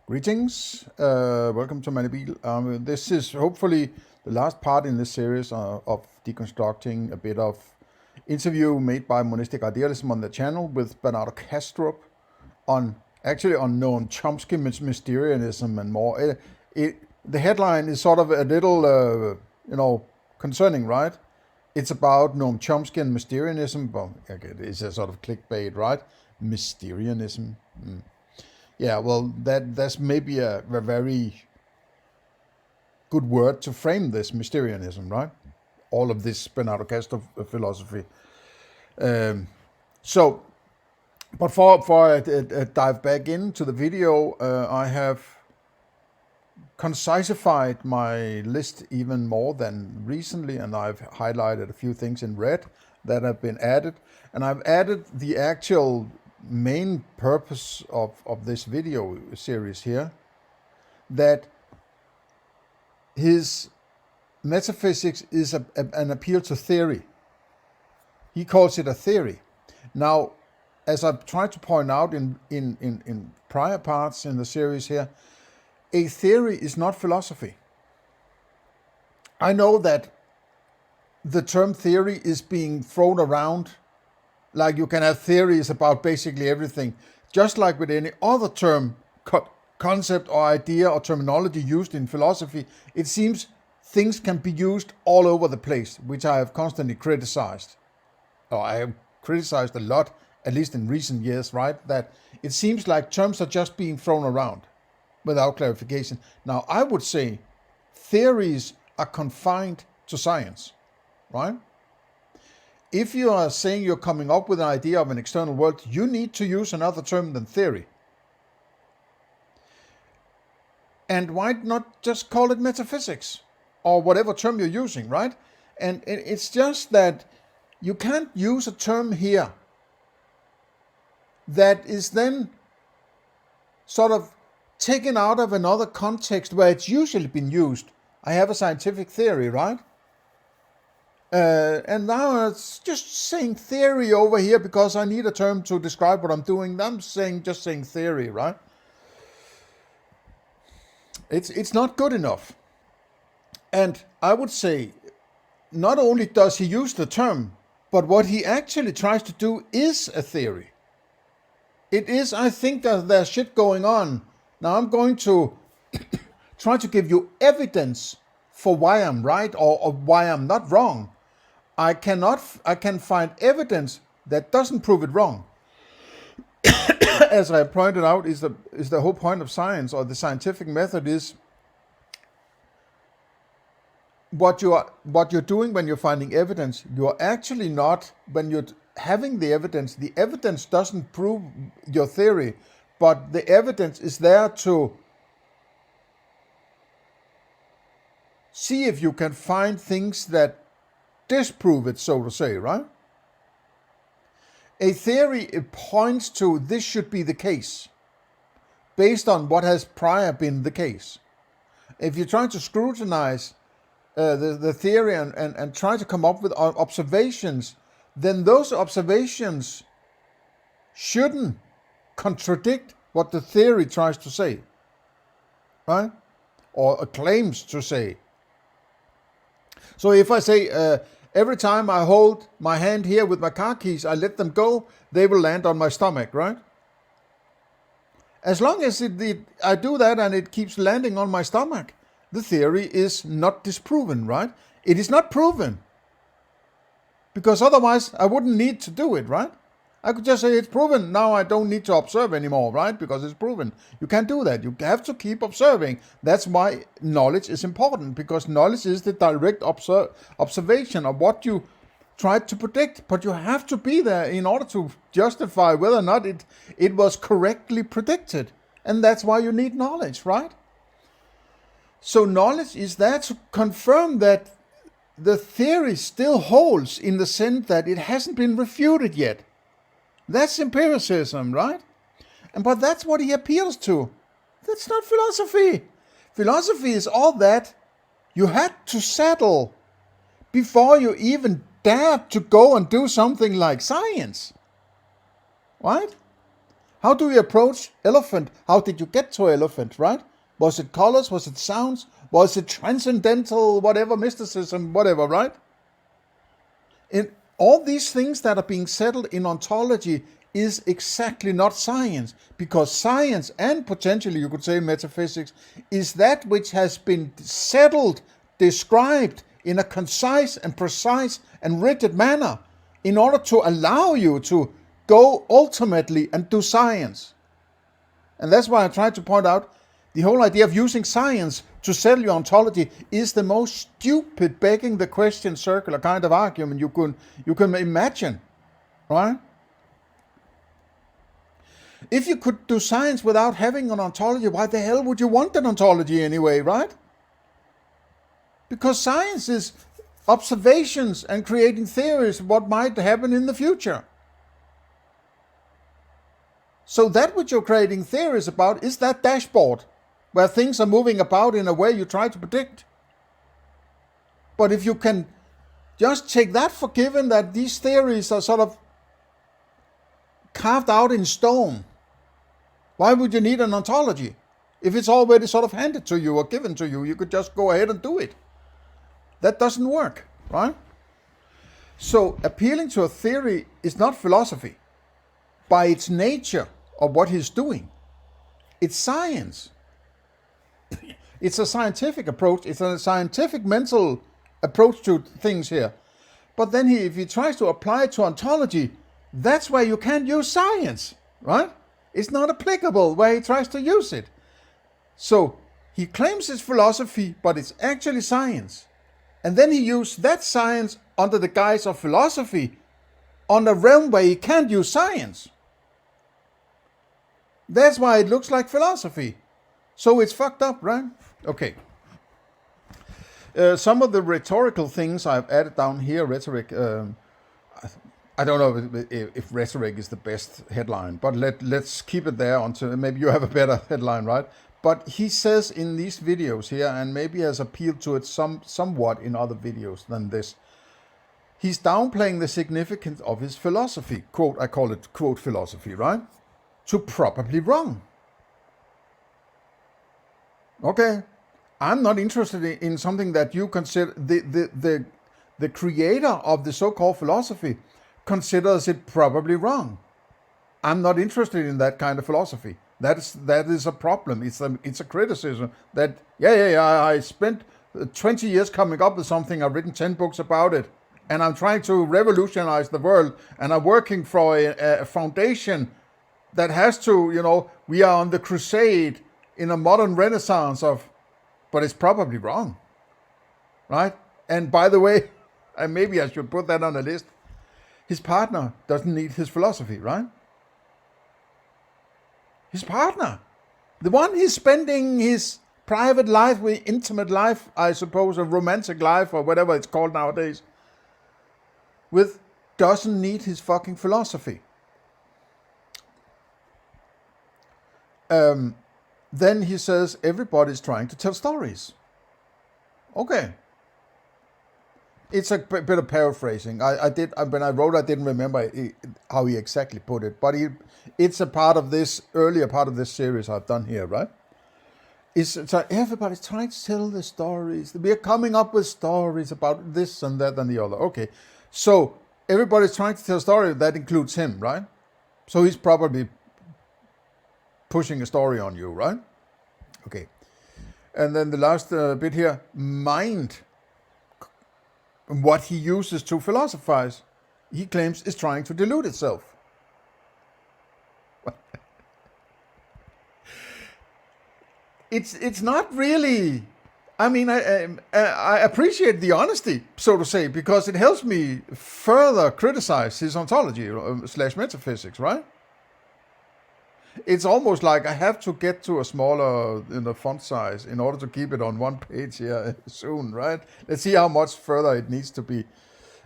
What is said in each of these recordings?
Greetings, welcome to Manibil. This is hopefully the last part in this series of deconstructing a bit of interview made by Monistic Idealism on the channel with Bernardo Kastrup on Noam Chomsky's Mysterianism and more. The headline is sort of a little, concerning, right? It's about Noam Chomsky and Mysterianism. Well, okay, it's a sort of clickbait, right? Mysterianism. Yeah, well, that's maybe a very good word to frame this Mysterianism, right? All of this Bernardo Kastrup philosophy. But before I dive back into the video, I have concisified my list even more than recently, and I've highlighted a few things in red that have been added, and I've added the actual main purpose of this video series here, that his metaphysics is an appeal to theory. He calls it a theory. Now, as I've tried to point out in prior parts in the series here, a theory is not philosophy. I know that the term theory is being thrown around like you can have theories about basically everything, just like with any other term, concept or idea or terminology used in philosophy. It seems things can be used all over the place, which I have constantly criticized. Or I have criticized a lot, at least in recent years, right? That it seems like terms are just being thrown around without clarification. Now, I would say theories are confined to science, right? If you are saying you're coming up with an idea of an external world, you need to use another term than theory. And why not just call it metaphysics or whatever term you're using, right? And it's just that you can't use a term here that is then sort of taken out of another context where it's usually been used. I have a scientific theory, right? And now it's just saying theory over here because I need a term to describe what I'm doing. I'm just saying theory, right? It's not good enough. And I would say, not only does he use the term, but what he actually tries to do is a theory. It is, I think that there's shit going on. Now I'm going to try to give you evidence for why I'm right or why I'm not wrong. I can find evidence that doesn't prove it wrong. As I pointed out, is the whole point of science or the scientific method is what you're doing when you're finding evidence. You're actually not, when you're having the evidence doesn't prove your theory, but the evidence is there to see if you can find things that disprove it, so to say, right? A theory, it points to this should be the case based on what has prior been the case. If you're trying to scrutinize the theory and try to come up with observations, then those observations shouldn't contradict what the theory tries to say, right? Or claims to say. So if I say, every time I hold my hand here with my car keys, I let them go, they will land on my stomach, right? As long as I do that and it keeps landing on my stomach, the theory is not disproven, right? It is not proven. Because otherwise I wouldn't need to do it, right? I could just say it's proven, now I don't need to observe anymore, right? Because it's proven. You can't do that. You have to keep observing. That's why knowledge is important, because knowledge is the direct observation of what you tried to predict. But you have to be there in order to justify whether or not it was correctly predicted. And that's why you need knowledge, right? So knowledge is there to confirm that the theory still holds in the sense that it hasn't been refuted yet. That's empiricism, right? But that's what he appeals to. That's not philosophy. Philosophy is all that you had to settle before you even dared to go and do something like science. Right? How do you approach elephant? How did you get to elephant, right? Was it colors? Was it sounds? Was it transcendental, whatever, mysticism, whatever, right? In all these things that are being settled in ontology is exactly not science, because science, and potentially you could say metaphysics, is that which has been settled, described in a concise and precise and rigid manner in order to allow you to go ultimately and do science. And that's why I tried to point out the whole idea of using science to settle your ontology is the most stupid, begging the question circular kind of argument you can imagine, right? If you could do science without having an ontology, why the hell would you want an ontology anyway, right? Because science is observations and creating theories of what might happen in the future. So that which you're creating theories about is that dashboard where things are moving about in a way you try to predict. But if you can just take that for given that these theories are sort of carved out in stone, why would you need an ontology? If it's already sort of handed to you or given to you, you could just go ahead and do it. That doesn't work, right? So appealing to a theory is not philosophy by its nature of what he's doing. It's science. It's a scientific approach. It's a scientific mental approach to things here. But then if he tries to apply it to ontology, that's where you can't use science, right? It's not applicable where he tries to use it. So he claims it's philosophy, but it's actually science. And then he used that science under the guise of philosophy on a realm where he can't use science. That's why it looks like philosophy. So it's fucked up, right? Okay. Some of the rhetorical things I've added down here, rhetoric, I don't know if rhetoric is the best headline, but let's keep it there until maybe you have a better headline, right? But he says in these videos here, and maybe has appealed to it somewhat in other videos than this, he's downplaying the significance of his philosophy. Quote, I call it quote philosophy, right? To probably wrong. Okay, I'm not interested in something that you consider the creator of the so-called philosophy considers it probably wrong. I'm not interested in that kind of philosophy. That is a problem. It's a criticism that I spent 20 years coming up with something. I've written 10 books about it, and I'm trying to revolutionize the world, and I'm working for a foundation that has to, we are on the crusade in a modern renaissance but it's probably wrong, right? And by the way, and maybe I should put that on a list, his partner doesn't need his philosophy, right? His partner, the one he's spending his private life with, intimate life, I suppose, a romantic life or whatever it's called nowadays, with, doesn't need his fucking philosophy. Then he says everybody's trying to tell stories. Okay. It's a bit of paraphrasing. When I wrote, I didn't remember how he exactly put it, but it's a part of this earlier part of this series I've done here, right? It's like everybody's trying to tell the stories. We are coming up with stories about this and that and the other. Okay, so everybody's trying to tell a story. That includes him, right? So he's probably pushing a story on you, right? Okay. And then the last bit here, mind, what he uses to philosophize, he claims is trying to delude itself. It's not really, I mean, I appreciate the honesty, so to say, because it helps me further criticize his ontology / metaphysics, right? It's almost like I have to get to a smaller font size in order to keep it on one page here soon, right? Let's see how much further it needs to be.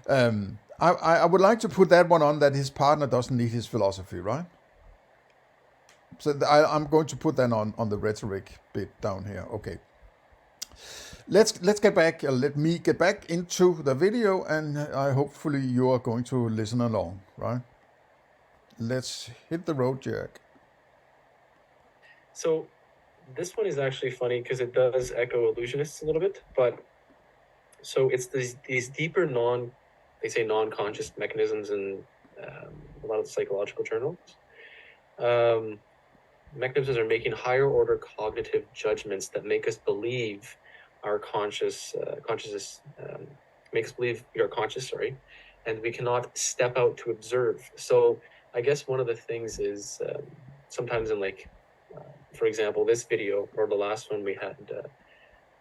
I would like to put that one on, that his partner doesn't need his philosophy, right? So I'm going to put that on the rhetoric bit down here. Okay. Let's get back. Let me get back into the video, and hopefully you are going to listen along, right? Let's hit the road, Jack. So this one is actually funny because it does echo illusionists a little bit, but so it's these deeper they say non-conscious mechanisms in a lot of the psychological journals. Mechanisms are making higher order cognitive judgments that make us believe our consciousness make us believe we are conscious, and we cannot step out to observe. So I guess one of the things is sometimes in for example, this video or the last one we had,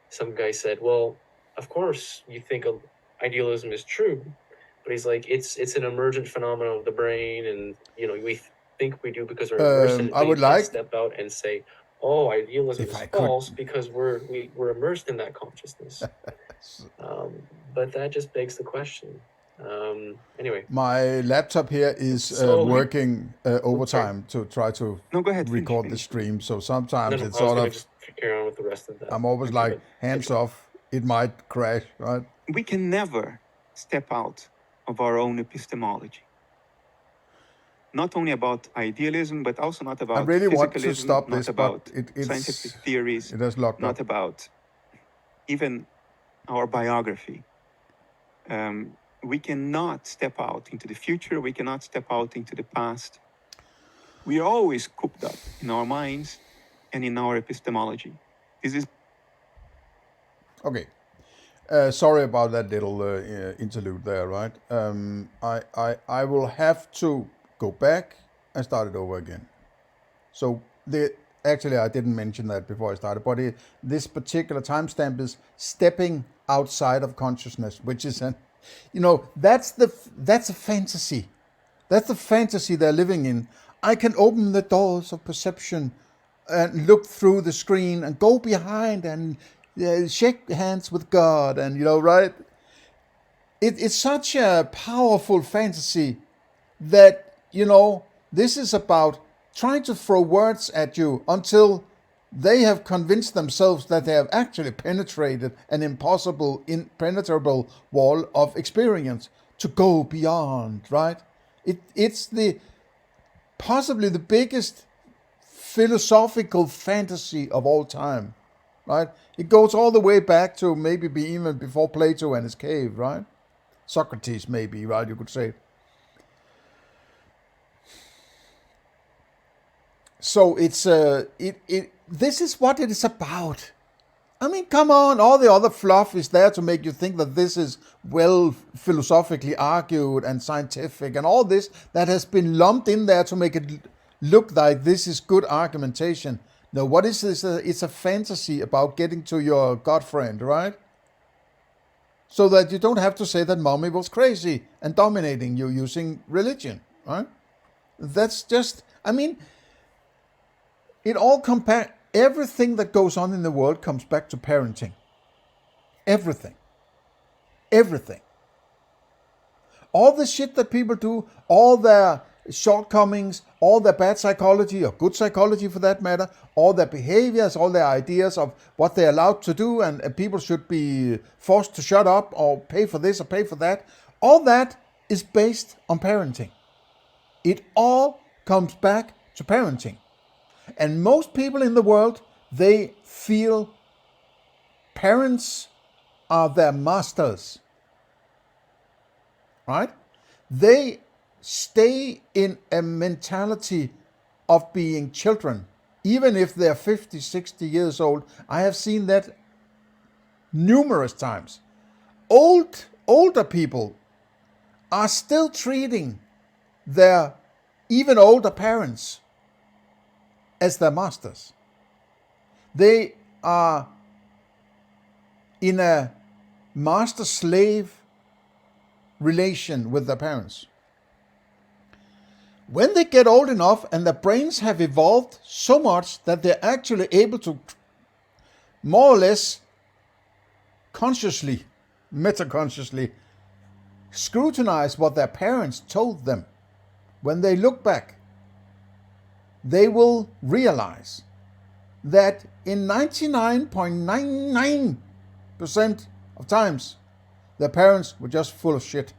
some guy said, well, of course you think idealism is true, but he's like, it's an emergent phenomenon of the brain, and we think we do because we're immersed in it, I but you would can't like, step out and say, oh, idealism if is I could, false because we're immersed in that consciousness. But that just begs the question. Anyway, my laptop here is So- working overtime to try to No, go ahead. record finish. the stream. So sometimes no, it's I was sort gonna of, just carry on with the rest of that. I'm always Okay, like, but hands continue. off, it might crash, right? We can never step out of our own epistemology. Not only about idealism, but also not about I really want to physicalism, stop not this, about but it's scientific theories, it has locked not up. about even our biography. We cannot step out into the future. We cannot step out into the past. We are always cooped up in our minds and in our epistemology. This is Okay. Sorry about that little interlude there, right? I will have to go back and start it over again. So actually I didn't mention that before I started, but this particular timestamp is stepping outside of consciousness, which is that's a fantasy. That's the fantasy they're living in. I can open the doors of perception and look through the screen and go behind and shake hands with God, and right? It's such a powerful fantasy that this is about trying to throw words at you until they have convinced themselves that they have actually penetrated an impossible, impenetrable wall of experience to go beyond, right? It's possibly the biggest philosophical fantasy of all time, right? It goes all the way back to maybe even before Plato and his cave, right? Socrates, maybe, right? You could say. So it's this is what it is about. I mean, come on, all the other fluff is there to make you think that this is well philosophically argued and scientific, and all this that has been lumped in there to make it look like this is good argumentation. No, what is this? It's a fantasy about getting to your God friend, right? So that you don't have to say that mommy was crazy and dominating you using religion, right? That's just, I mean, everything that goes on in the world comes back to parenting. Everything. Everything. All the shit that people do, all their shortcomings, all their bad psychology, or good psychology for that matter, all their behaviors, all their ideas of what they're allowed to do, and people should be forced to shut up or pay for this or pay for that, all that is based on parenting. It all comes back to parenting. And most people in the world, they feel parents are their masters, right? They stay in a mentality of being children, even if they're 50, 60 years old. I have seen that numerous times. Older people are still treating their even older parents as their masters. They are in a master-slave relation with their parents. When they get old enough and their brains have evolved so much that they're actually able to more or less consciously, metaconsciously scrutinize what their parents told them, when they look back, they will realize that in 99.99% of times, their parents were just full of shit.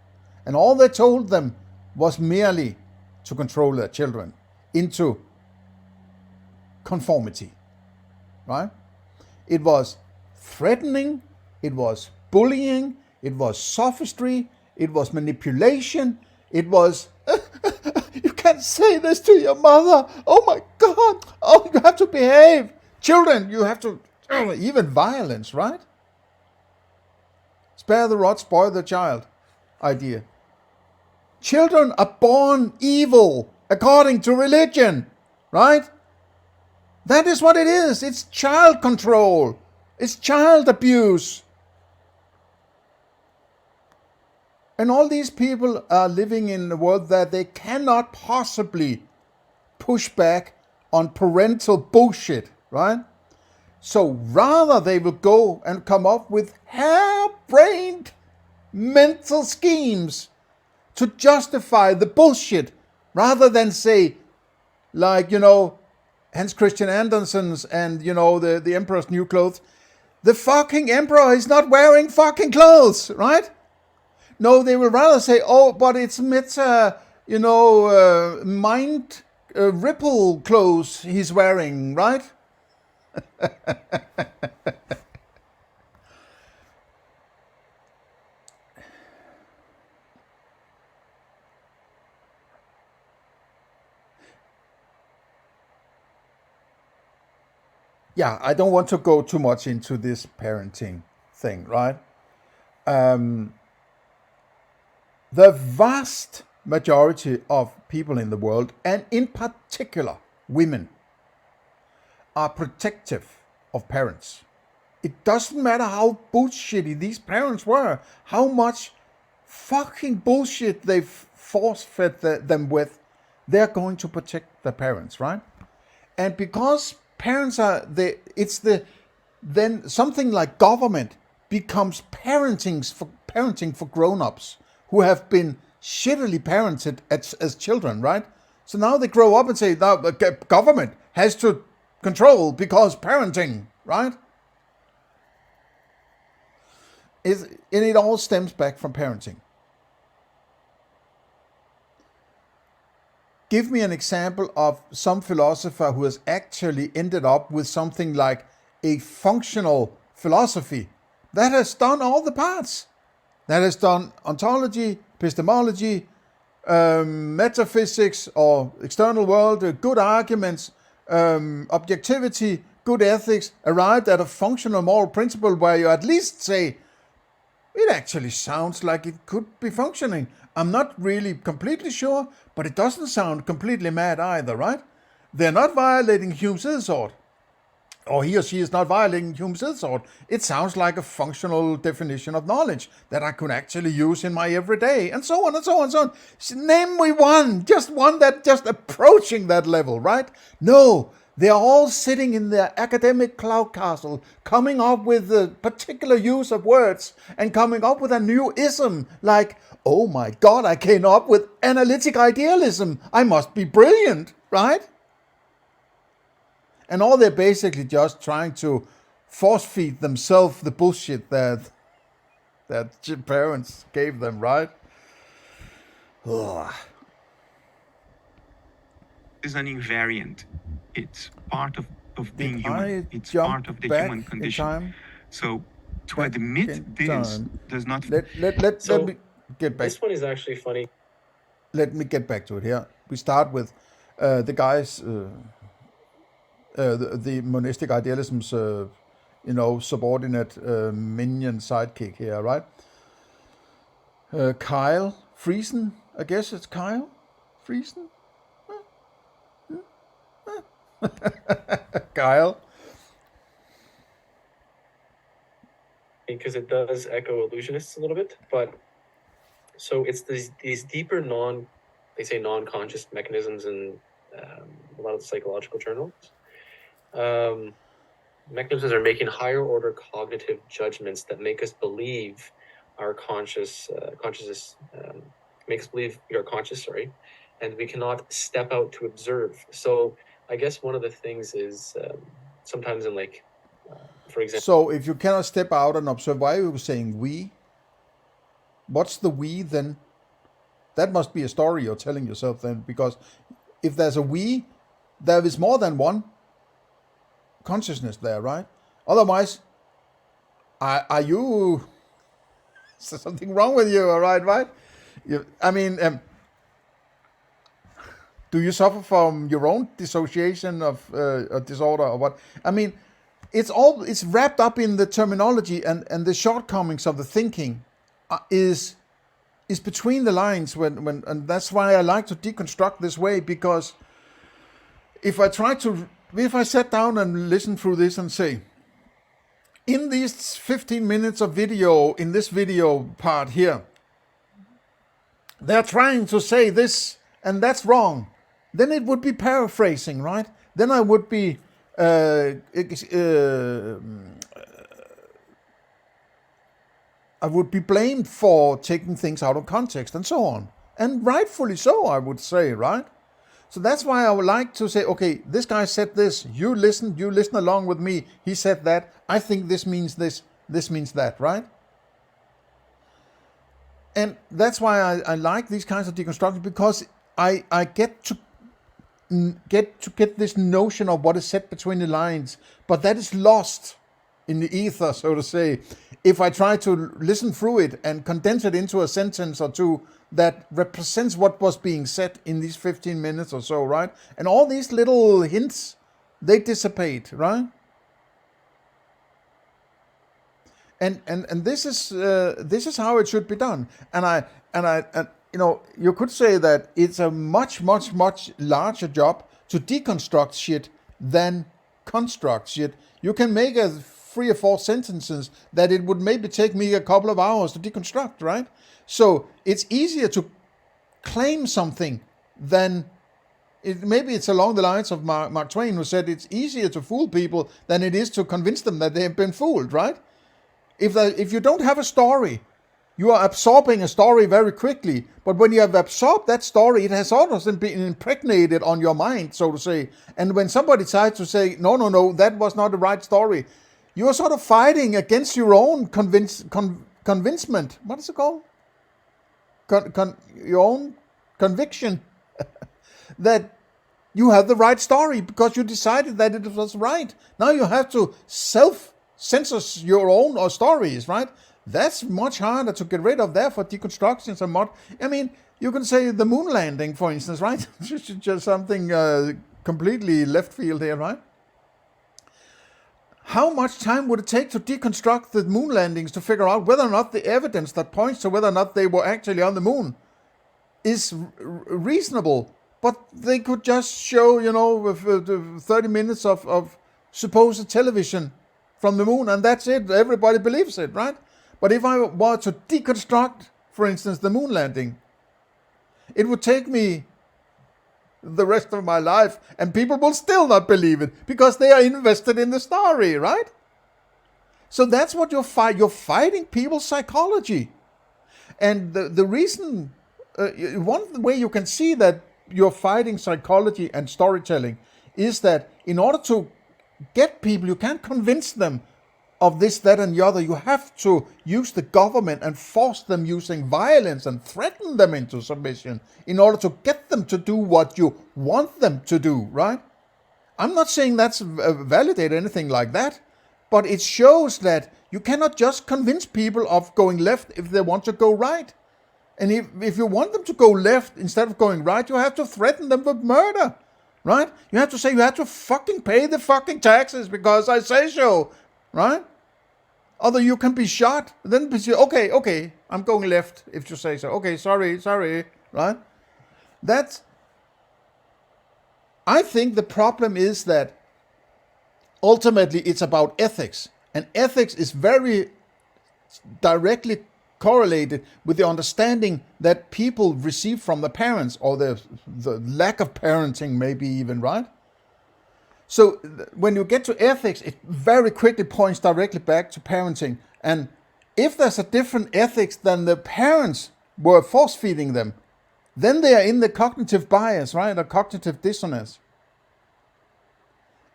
And all they told them was merely to control their children into conformity, right? It was threatening, it was bullying, it was sophistry, it was manipulation, it was, you can't say this to your mother, oh my God, oh, you have to behave. Children, you have to, even violence, right? Spare the rod, spoil the child idea. Children are born evil according to religion, right? That is what it is. It's child control. It's child abuse. And all these people are living in a world that they cannot possibly push back on parental bullshit, right? So rather they will go and come up with hair-brained mental schemes to justify the bullshit, rather than say, like, Hans Christian Andersen's and, the Emperor's New Clothes. The fucking Emperor is not wearing fucking clothes, right? No, they will rather say, oh, but it's meta, mind ripple clothes he's wearing, right? Yeah, I don't want to go too much into this parenting thing, right? The vast majority of people in the world, and in particular women, are protective of parents. It doesn't matter how bullshitty these parents were, how much fucking bullshit they've force-fed them with, they're going to protect their parents, right? And because parents are then something like government becomes parenting for grown-ups who have been shittily parented as children, right? So now they grow up and say, now government has to control because parenting, right? And it all stems back from parenting. Give me an example of some philosopher who has actually ended up with something like a functional philosophy that has done all the parts. That has done ontology, epistemology, metaphysics or external world, good arguments, objectivity, good ethics, arrived at a functional moral principle where you at least say, it actually sounds like it could be functioning. I'm not really completely sure, but it doesn't sound completely mad either, right? They're not violating Hume's sword. Or he or she is not violating Hume's sword. It sounds like a functional definition of knowledge that I could actually use in my everyday, and so on and so on and so on. Name me one, just one that just approaching that level, right? No, they're all sitting in their academic cloud castle, coming up with a particular use of words and coming up with a new ism like, oh my God, I came up with analytic idealism. I must be brilliant, right? And all they're basically just trying to force feed themselves the bullshit that parents gave them, right? Ugh. Is an invariant. It's part of being Did human. I It's jump part of the back human in condition. time? So to Back admit in this time. does not. Let So me get back. this one is actually funny. Let me get back to it here. We start with the guys, the monistic idealism's, subordinate minion sidekick here, right? Kyle Friesen, I guess it's Kyle Friesen. Kyle. Because it does echo illusionists a little bit, but so it's these deeper non-conscious mechanisms in a lot of the psychological journals. Mechanisms are making higher order cognitive judgments that make us believe our consciousness make us believe we are conscious, and we cannot step out to observe. So I guess one of the things is sometimes in for example. So if you cannot step out and observe, why are you saying we? What's the we then? That must be a story you're telling yourself then, because if there's a we, there is more than one. consciousness there, right? Otherwise, are you... Is there something wrong with you, all right? I mean, do you suffer from your own dissociation of a disorder or what? I mean, it's wrapped up in the terminology, and the shortcomings of the thinking is between the lines and that's why I like to deconstruct this way, because if I sat down and listened through this and say, in these 15 minutes of video, in this video part here, they're trying to say this and that's wrong, then it would be paraphrasing, right? Then I would be blamed for taking things out of context and so on. And rightfully so, I would say, right? So that's why I would like to say, okay, this guy said this, you listen along with me, he said that, I think this means this means that, right? And that's why I like these kinds of deconstruction, because I get to get this notion of what is said between the lines, but that is lost in the ether, so to say, if I try to listen through it and condense it into a sentence or two that represents what was being said in these 15 minutes or so, right? And all these little hints, they dissipate, right? And this is how it should be done. And you know, you could say that it's a much larger job to deconstruct shit than construct shit. You can make 3 or 4 sentences that it would maybe take me a couple of hours to deconstruct, right? So it's easier to claim something than maybe it's along the lines of Mark Twain, who said it's easier to fool people than it is to convince them that they have been fooled, right? If you don't have a story, you are absorbing a story very quickly. But when you have absorbed that story, it has also been impregnated on your mind, so to say. And when somebody tries to say, no, that was not the right story, you are sort of fighting against your own convincement. What is it called? Your own conviction that you have the right story because you decided that it was right. Now you have to self-censor your own stories, right? That's much harder to get rid of. Therefore, deconstructions are I mean, you can say the moon landing, for instance, right? Just something completely left field here, right? How much time would it take to deconstruct the moon landings to figure out whether or not the evidence that points to whether or not they were actually on the moon is reasonable? But they could just show, 30 minutes of supposed television from the moon, and that's it. Everybody believes it, right? But if I were to deconstruct, for instance, the moon landing, it would take me the rest of my life, and people will still not believe it because they are invested in the story, right? So that's what you're fighting. You're fighting people's psychology. And the reason, one way you can see that you're fighting psychology and storytelling is that in order to get people, you can't convince them of this, that, and the other. You have to use the government and force them using violence and threaten them into submission in order to get them to do what you want them to do, right? I'm not saying that's validate anything like that, but it shows that you cannot just convince people of going left if they want to go right. And if you want them to go left instead of going right, you have to threaten them with murder, right? You have to say you have to fucking pay the fucking taxes because I say so, right? Although you can be shot, then be okay, I'm going left if you say so. Okay, sorry, right? I think the problem is that ultimately it's about ethics. And ethics is very directly correlated with the understanding that people receive from the parents, or the lack of parenting maybe even, right? So when you get to ethics, it very quickly points directly back to parenting. And if there's a different ethics than the parents were force-feeding them, then they are in the cognitive bias, right? Or cognitive dissonance.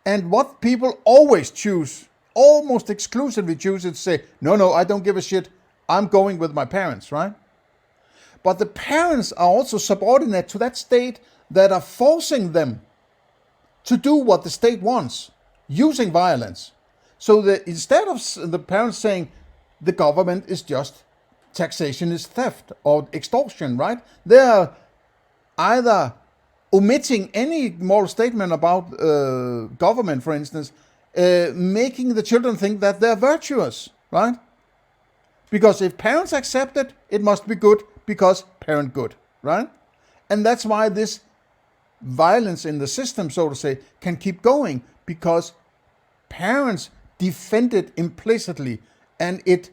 And what people always choose, almost exclusively choose, is to say, no, I don't give a shit. I'm going with my parents, right? But the parents are also subordinate to that state that are forcing them to do what the state wants. using violence. So that instead of the parents saying the government is just taxation is theft or extortion, right? They are either omitting any moral statement about government, for instance, making the children think that they're virtuous, right? Because if parents accept it, it must be good because parent good, right? And that's why this violence in the system, so to say, can keep going, because parents defend it implicitly, and it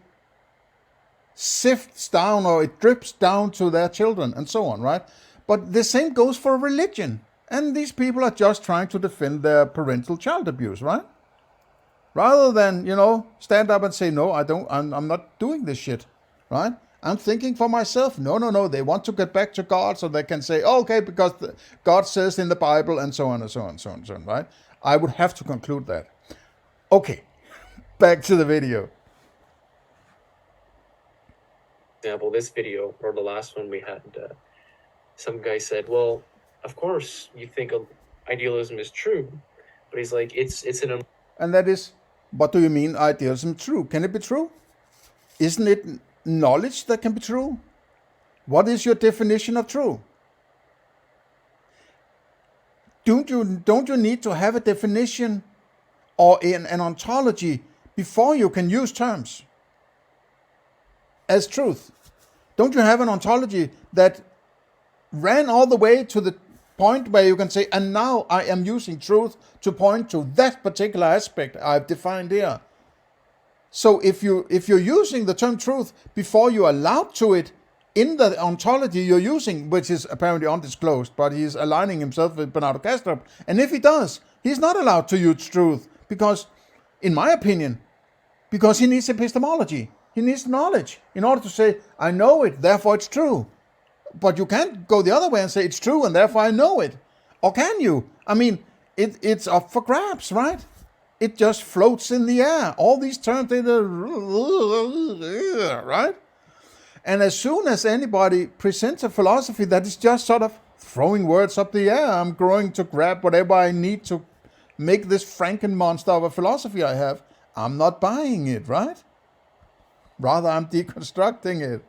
sifts down or it drips down to their children and so on, right? But the same goes for religion. And these people are just trying to defend their parental child abuse, right? Rather than, stand up and say, no, I'm not doing this shit, right? I'm thinking for myself. No. They want to get back to God so they can say, oh, okay, because God says in the Bible and so on and so on and so on and so on, right? I would have to conclude that. Okay, back to the video. Example, this video, or the last one we had, some guy said, well, of course you think idealism is true, but he's like, it's an... And that is, what do you mean idealism true? Can it be true? Isn't it knowledge that can be true? What is your definition of true? Don't you need to have a definition or an ontology before you can use terms as truth? Don't you have an ontology that ran all the way to the point where you can say, and now I am using truth to point to that particular aspect I've defined here? So if you're using the term truth before you're allowed to it in the ontology you're using, which is apparently undisclosed, but he's aligning himself with Bernardo Kastrup, and if he does, he's not allowed to use truth because, in my opinion, because he needs epistemology. He needs knowledge in order to say, I know it, therefore it's true. But you can't go the other way and say it's true and therefore I know it. Or can you? I mean, it's up for grabs, right? It just floats in the air. All these terms, right? And as soon as anybody presents a philosophy that is just sort of throwing words up the air, I'm going to grab whatever I need to make this Franken monster of a philosophy I have. I'm not buying it, right? Rather, I'm deconstructing it.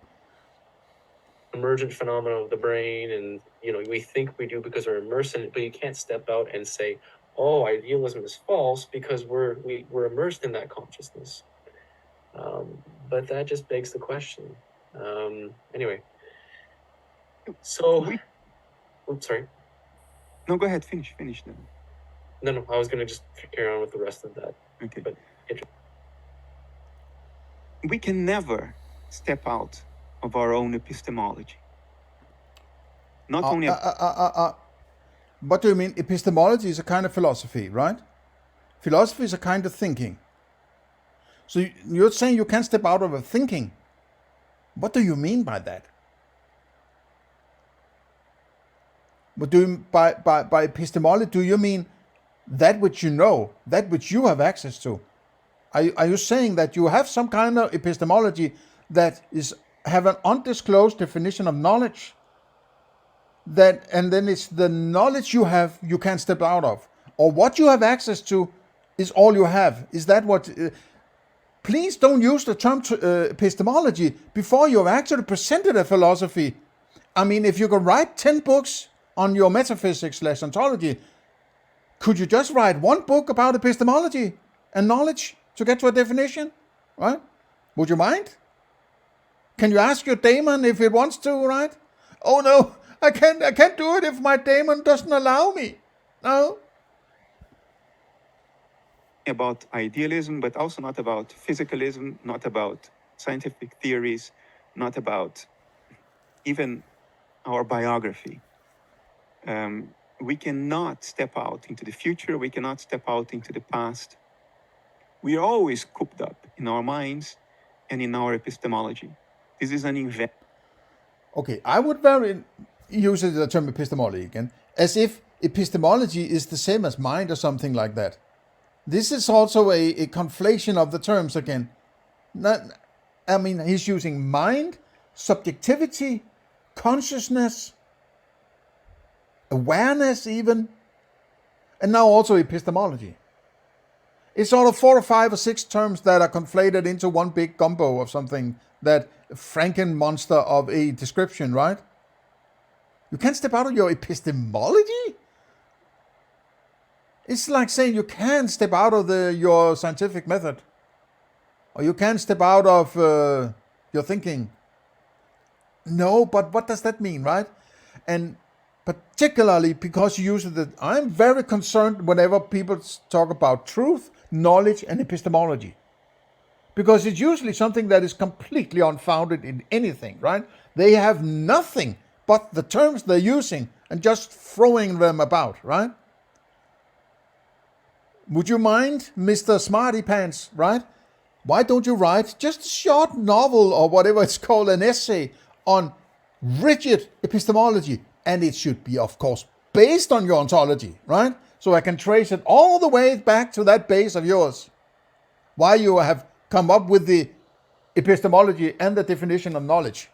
Emergent phenomena of the brain, and we think we do because we're immersed in it, but you can't step out and say, oh, idealism is false because we're immersed in that consciousness. But that just begs the question. Anyway, so oops, sorry. No, go ahead, finish then. No, I was going to just carry on with the rest of that. Okay. But we can never step out of our own epistemology. Not only... What do you mean? Epistemology is a kind of philosophy, right? Philosophy is a kind of thinking. So you're saying you can't step out of a thinking. What do you mean by that? What do you, by epistemology, do you mean that which you know, that which you have access to? Are you saying that you have some kind of epistemology that have an undisclosed definition of knowledge, and then it's the knowledge you have you can't step out of, or what you have access to is all you have? Is that what? Please don't use the term epistemology before you have actually presented a philosophy. I mean, if you could write 10 books on your metaphysics/ontology, could you just write one book about epistemology and knowledge to get to a definition? Right? Would you mind? Can you ask your daemon if it wants to, right? Oh no, I can't do it if my daemon doesn't allow me. No. About idealism, but also not about physicalism, not about scientific theories, not about even our biography. We cannot step out into the future. We cannot step out into the past. We are always cooped up in our minds and in our epistemology. This is an invention. Okay, I would use the term epistemology again, as if epistemology is the same as mind or something like that. This is also a conflation of the terms again. He's using mind, subjectivity, consciousness, awareness even, and now also epistemology. It's sort of 4 or 5 or 6 terms that are conflated into one big gumbo of something, that Franken monster of a description, right? You can't step out of your epistemology? It's like saying you can't step out of your scientific method. Or you can't step out of your thinking. No, but what does that mean, right? And particularly because you use it, I'm very concerned whenever people talk about truth, knowledge, and epistemology. Because it's usually something that is completely unfounded in anything, right? They have nothing but the terms they're using and just throwing them about, right? Would you mind, Mr. Smarty Pants, right? Why don't you write just a short novel or whatever it's called, an essay on rigid epistemology? And it should be, of course, based on your ontology, right? So I can trace it all the way back to that base of yours. Why you have come up with the epistemology and the definition of knowledge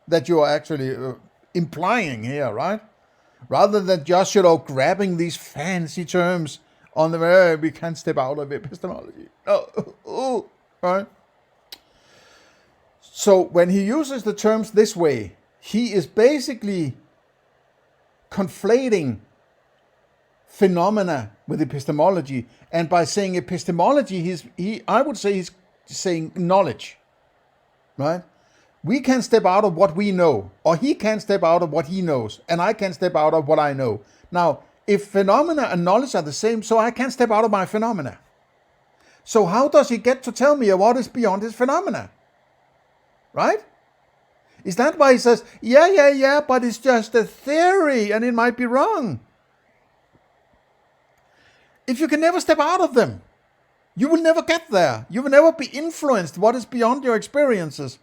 that you are actually implying here, right? Rather than just, grabbing these fancy terms on the we can't step out of epistemology. Oh, right? So when he uses the terms this way, he is basically conflating phenomena with epistemology, and by saying epistemology, I would say he's saying knowledge, right? We can step out of what we know, or he can step out of what he knows, and I can step out of what I know. Now, if phenomena and knowledge are the same, so I can step out of my phenomena. So how does he get to tell me what is beyond his phenomena? Right? Is that why he says, yeah, but it's just a theory and it might be wrong? If you can never step out of them, you will never get there. You will never be influenced what is beyond your experiences.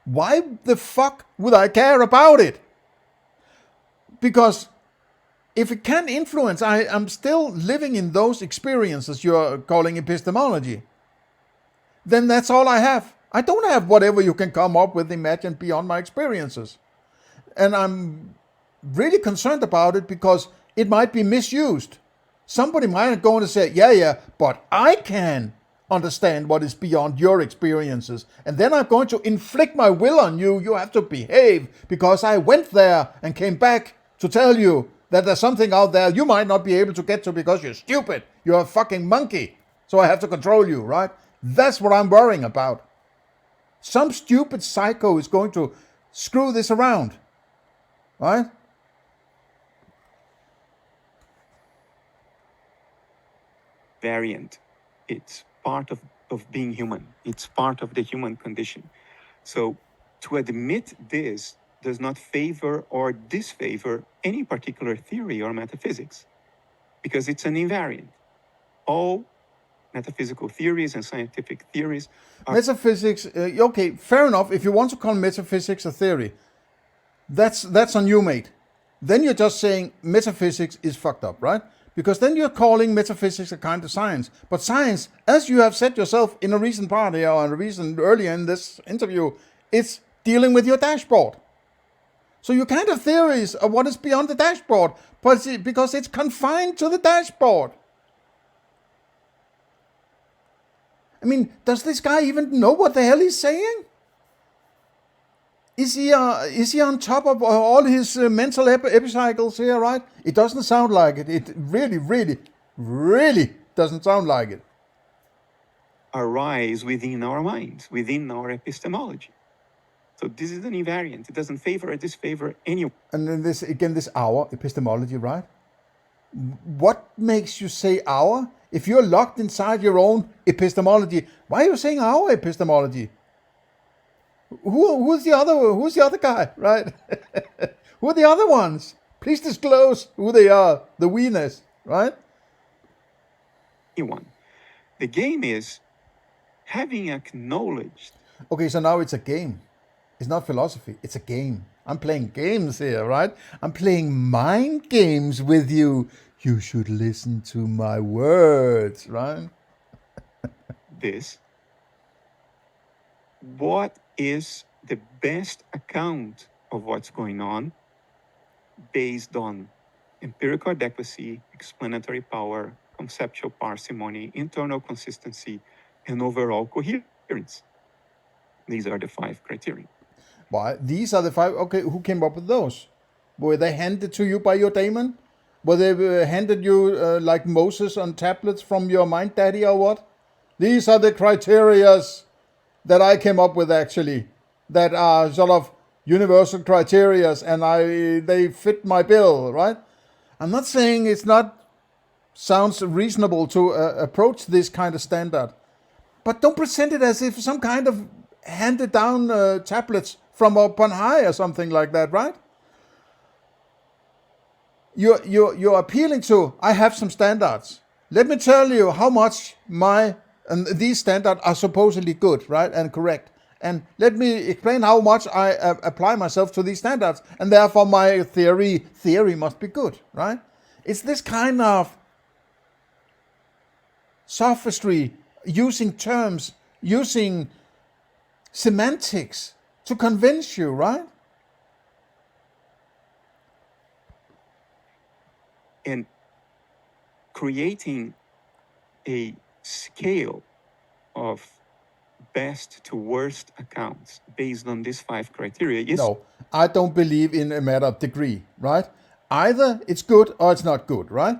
Why the fuck would I care about it? Because if it can influence, I am still living in those experiences you're calling epistemology. Then that's all I have. I don't have whatever you can come up with, imagine, beyond my experiences. And I'm really concerned about it because it might be misused. Somebody might go and say, yeah, but I can understand what is beyond your experiences. And then I'm going to inflict my will on you. You have to behave because I went there and came back to tell you that there's something out there you might not be able to get to because you're stupid. You're a fucking monkey. So I have to control you, right? That's what I'm worrying about. Some stupid psycho is going to screw this around, right? Variant. It's part of being human. It's part of the human condition. So to admit this does not favor or disfavor any particular theory or metaphysics, because it's an invariant. All metaphysical theories and scientific theories are... Metaphysics, okay, fair enough. If you want to call metaphysics a theory, that's on you, mate. Then you're just saying metaphysics is fucked up, right? Because then you're calling metaphysics a kind of science. But science, as you have said yourself in a recent part here, or earlier in this interview, it's dealing with your dashboard. So your kind of theories are what is beyond the dashboard, but because it's confined to the dashboard. I mean, does this guy even know what the hell he's saying? Is he on top of all his mental epicycles here, right? It doesn't sound like it. It really doesn't sound like it. Arise within our minds, within our epistemology. So this is an invariant. It doesn't favor or disfavor anyone. And then this our epistemology, right? What makes you say our? If you're locked inside your own epistemology, why are you saying our epistemology? Who's the other guy, right? Who are the other ones? Please disclose who they are, the we-ness, right? Anyone. The game is having acknowledged. Okay, so now it's a game. It's not philosophy, it's a game. I'm playing games here, right? I'm playing mind games with you. You should listen to my words, right? This. What is the best account of what's going on based on empirical adequacy, explanatory power, conceptual parsimony, internal consistency, and overall coherence. These are the 5 criteria. Why? These are the 5. Okay, who came up with those? Were they handed to you by your daemon? Were they handed you like Moses on tablets from your mind daddy or what? These are the criterias that I came up with actually, that are sort of universal criterias, and they fit my bill, right? I'm not saying it's not sounds reasonable to approach this kind of standard, but don't present it as if some kind of handed down tablets from up on high or something like that, right? You're appealing to, I have some standards. Let me tell you how much and these standards are supposedly good, right, and correct. And let me explain how much I apply myself to these standards, and therefore my theory must be good, right? It's this kind of sophistry, using terms, using semantics to convince you, right? And creating a scale of best to worst accounts based on these 5 criteria is... No, I don't believe in a matter of degree, right? Either it's good or it's not good, right?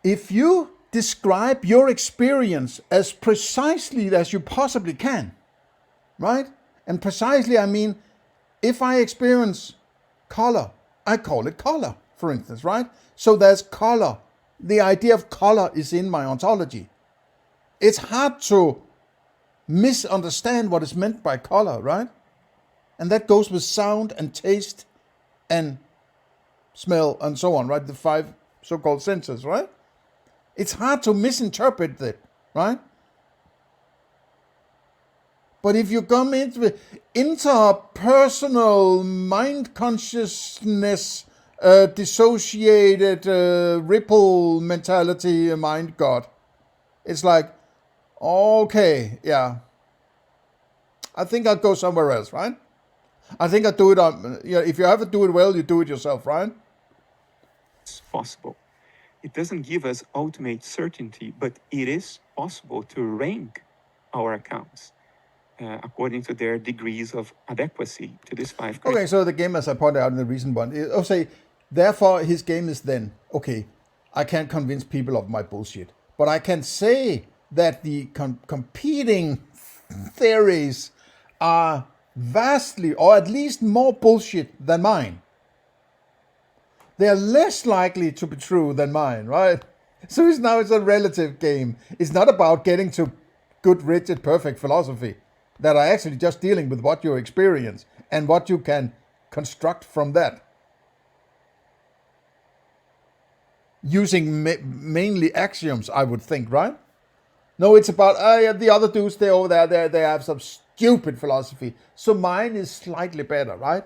If you describe your experience as precisely as you possibly can, right? And precisely, I mean, if I experience color, I call it color, for instance, right? So there's color. The idea of color is in my ontology. It's hard to misunderstand what is meant by color, right? And that goes with sound and taste and smell and so on, right? The 5 so-called senses, right? It's hard to misinterpret it, right? But if you come into interpersonal mind consciousness, dissociated ripple mentality mind god, it's like, okay, yeah, I think I'll go somewhere else, right? I think I'll do it on, if you have to do it well, you do it yourself, right? It's possible. It doesn't give us ultimate certainty, but it is possible to rank our accounts according to their degrees of adequacy to these 5 criteria. Okay, so the game, as I pointed out in the recent one, I'll say, therefore his game is then, okay, I can't convince people of my bullshit, but I can say that the competing theories are vastly, or at least more bullshit than mine. They're less likely to be true than mine, right? So it's a relative game. It's not about getting to good, rigid, perfect philosophy that are actually just dealing with what you experience and what you can construct from that. Using mainly axioms, I would think, right? No, it's about, the other dudes, they're over there, they have some stupid philosophy. So mine is slightly better, right?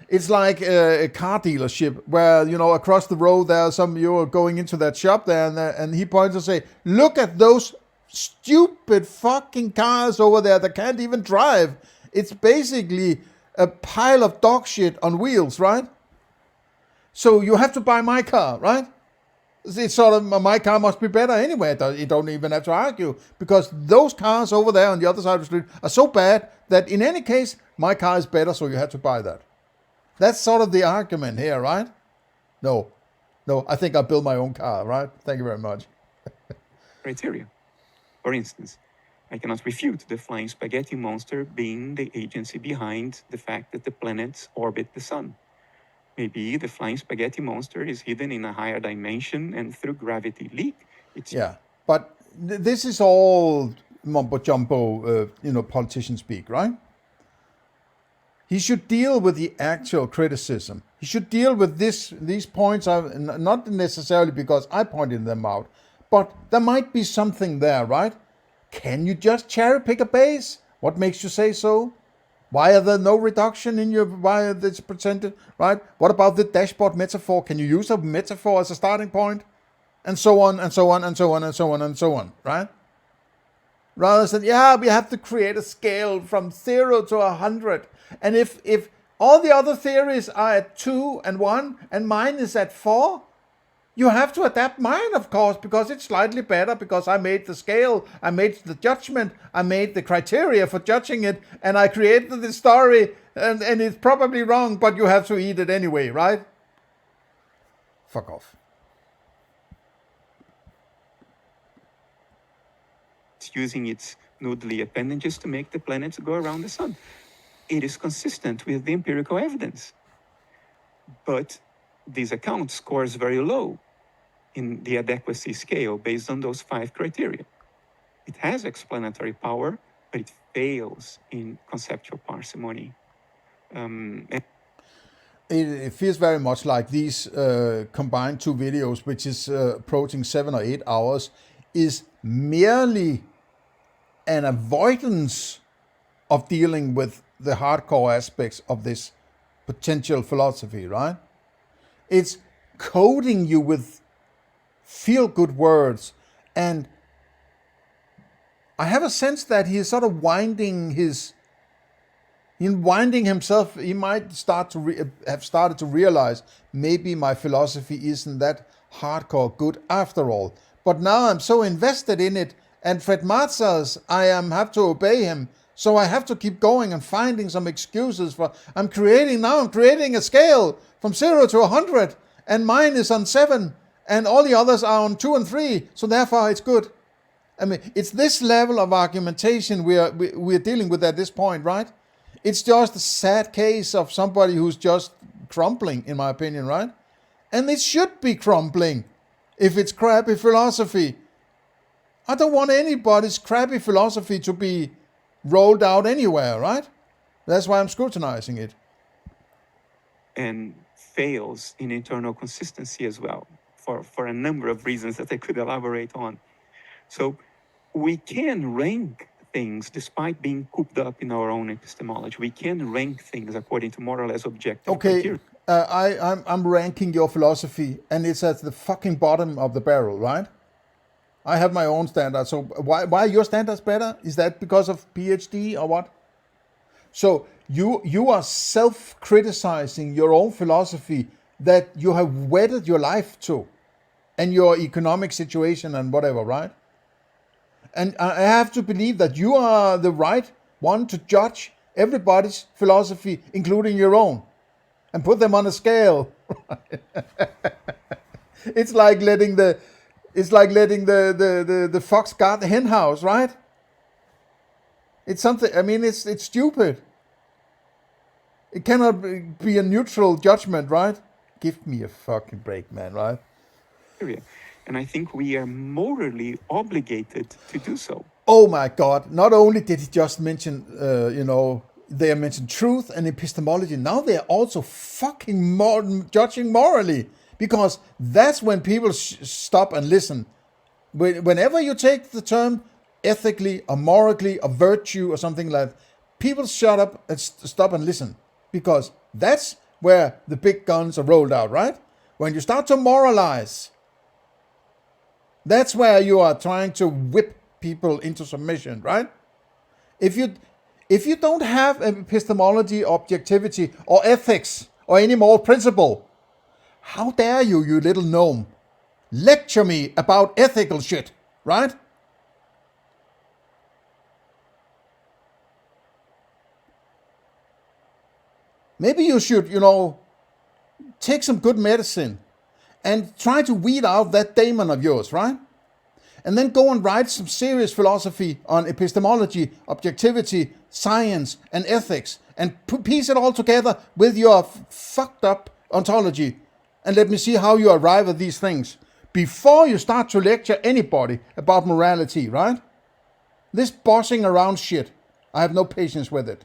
It's like a car dealership where, across the road there are you're going into that shop there and he points and say, look at those stupid fucking cars over there that can't even drive. It's basically a pile of dog shit on wheels, right? So you have to buy my car, right? It's sort of, my car must be better anyway. You don't even have to argue, because those cars over there on the other side of the street are so bad that in any case, my car is better, so you have to buy that. That's sort of the argument here, right? No, I think I'll build my own car, right? Thank you very much. Criteria. For instance, I cannot refute the flying spaghetti monster being the agency behind the fact that the planets orbit the sun. Maybe the flying spaghetti monster is hidden in a higher dimension and through gravity leak. But this is all mumbo jumbo, politician speak, right? He should deal with the actual criticism. He should deal with these points, not necessarily because I pointed them out, but there might be something there, right? Can you just cherry pick a base? What makes you say so? Why are there no reduction in why it's presented, right? What about the dashboard metaphor? Can you use a metaphor as a starting point? And so on, and so on, and so on, and so on, and so on, right? Rather than, we have to create a scale from 0 to 100. And if all the other theories are at 2 and 1, and mine is at 4, You have to adapt mine, of course, because it's slightly better, because I made the scale, I made the judgment, I made the criteria for judging it, and I created the story, and it's probably wrong, but you have to eat it anyway, right? Fuck off. It's using its noodly appendages to make the planets go around the sun. It is consistent with the empirical evidence. But this account scores very low in the adequacy scale based on those 5 criteria. It has explanatory power, but it fails in conceptual parsimony. It feels very much like these combined 2 videos, which is approaching 7 or 8 hours, is merely an avoidance of dealing with the hardcore aspects of this potential philosophy, right? It's coding you with feel-good words, and I have a sense that he is sort of winding himself. He might have started to realize maybe my philosophy isn't that hardcore good after all. But now I'm so invested in it, and Fred Matzers, I have to obey him. So I have to keep going and finding some excuses for. I'm creating a scale from 0 to 100, and mine is on 7, and all the others are on 2 and 3. So therefore, it's good. I mean, it's this level of argumentation we're dealing with at this point, right? It's just a sad case of somebody who's just crumbling, in my opinion, right? And it should be crumbling if it's crappy philosophy. I don't want anybody's crappy philosophy to be rolled out anywhere, right? That's why I'm scrutinizing it. And fails in internal consistency as well, for a number of reasons that I could elaborate on. So we can rank things despite being cooped up in our own epistemology. We can rank things according to more or less objective criteria. I'm ranking your philosophy, and it's at the fucking bottom of the barrel, right? I have my own standards. So why are your standards better? Is that because of PhD or what? So you are self-criticizing your own philosophy that you have wedded your life to, and your economic situation and whatever, right? And I have to believe that you are the right one to judge everybody's philosophy, including your own, and put them on a scale. It's like letting the fox guard the hen house, right? It's something. I mean, it's stupid. It cannot be a neutral judgment, right? Give me a fucking break, man, right? And I think we are morally obligated to do so. Oh my God! Not only did he just mention, they mentioned truth and epistemology. Now they are also fucking judging morally, because that's when people stop and listen. Whenever you take the term ethically or morally or virtue or something like that, people shut up and stop and listen, because that's where the big guns are rolled out, right? When you start to moralize, that's where you are trying to whip people into submission, right? If you don't have epistemology, objectivity, or ethics, or any more principle, how dare you little gnome, lecture me about ethical shit, right? Maybe you should, take some good medicine and try to weed out that demon of yours, right? And then go and write some serious philosophy on epistemology, objectivity, science, and ethics, and piece it all together with your fucked up ontology, and let me see how you arrive at these things before you start to lecture anybody about morality, right? This bossing around shit, I have no patience with it.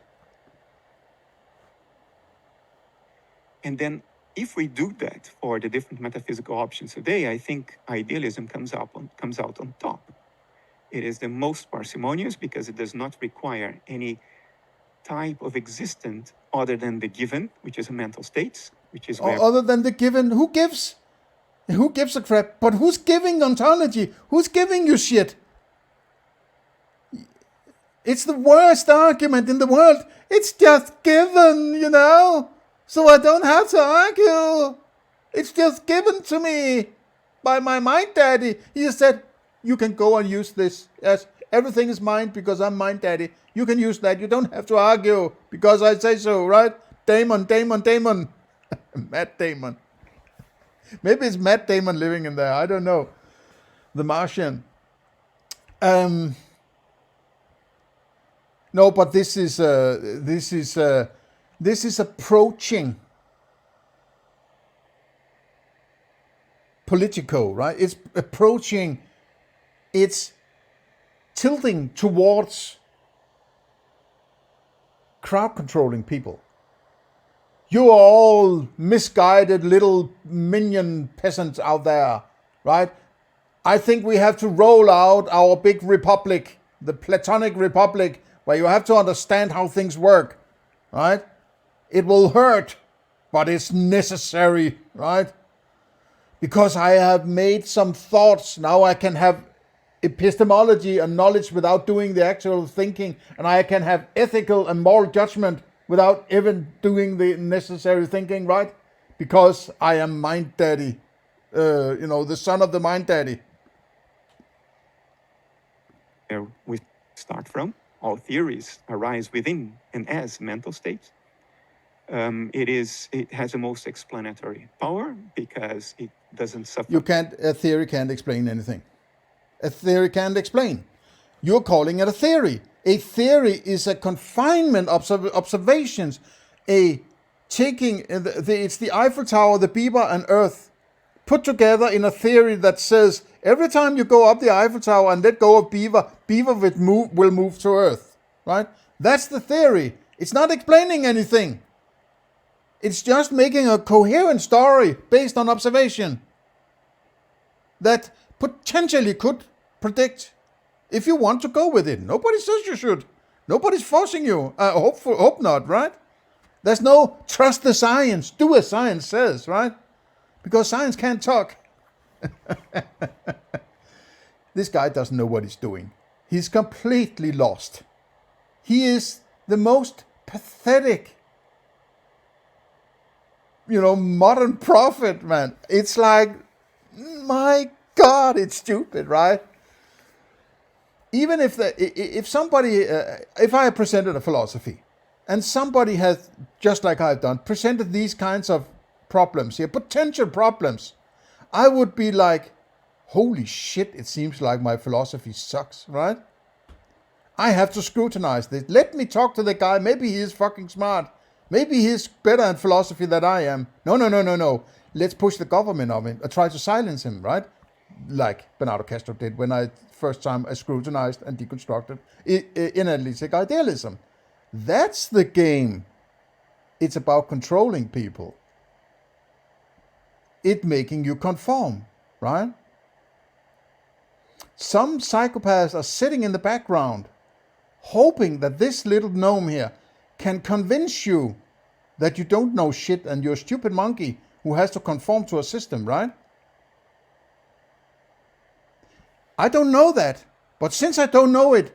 And then if we do that for the different metaphysical options today, I think idealism comes out on top. It is the most parsimonious because it does not require any type of existent other than the given, which is a mental state, which is where... Other than the given, who gives? Who gives a crap? But who's giving ontology? Who's giving you shit? It's the worst argument in the world. It's just given, so I don't have to argue. It's just given to me. by my mind daddy. He said, you can go and use this. Yes, everything is mine because I'm mind daddy. You can use that. You don't have to argue because I say so, right? Damon. Matt Damon. Maybe it's Matt Damon living in there. I don't know. The Martian. No, but this is approaching Politico, right? It's approaching. It's tilting towards crowd controlling people. You are all misguided little minion peasants out there, right? I think we have to roll out our big republic, the Platonic Republic, where you have to understand how things work, right? It will hurt, but it's necessary, right? Because I have made some thoughts, now I can have epistemology and knowledge without doing the actual thinking, and I can have ethical and moral judgment without even doing the necessary thinking, right? Because I am mind daddy, the son of the mind daddy. Where we start from, all theories arise within and as mental states. It has the most explanatory power because it doesn't suffer. A theory can't explain anything. A theory can't explain. You're calling it a theory. A theory is a confinement of observations. It's the Eiffel Tower, the Beaver, and Earth put together in a theory that says every time you go up the Eiffel Tower and let go of Beaver will move to Earth, right? That's the theory. It's not explaining anything. It's just making a coherent story based on observation that potentially could predict if you want to go with it. Nobody says you should. Nobody's forcing you. Hope not, right? There's no trust the science, do as science says, right? Because science can't talk. This guy doesn't know what he's doing. He's completely lost. He is the most pathetic, modern prophet, man. It's like, my God, it's stupid, right? Even if I presented a philosophy and somebody has, just like I've done, presented these kinds of problems here, potential problems, I would be like, holy shit, it seems like my philosophy sucks, right? I have to scrutinize this. Let me talk to the guy. Maybe he is fucking smart. Maybe he's better at philosophy than I am. No. Let's push the government on him. Try to silence him, right? Like Bernardo Kastrup did when I scrutinized and deconstructed in analytic idealism. That's the game. It's about controlling people. It making you conform, right? Some psychopaths are sitting in the background, hoping that this little gnome here can convince you that you don't know shit and you're a stupid monkey who has to conform to a system, right? I don't know that, but since I don't know it,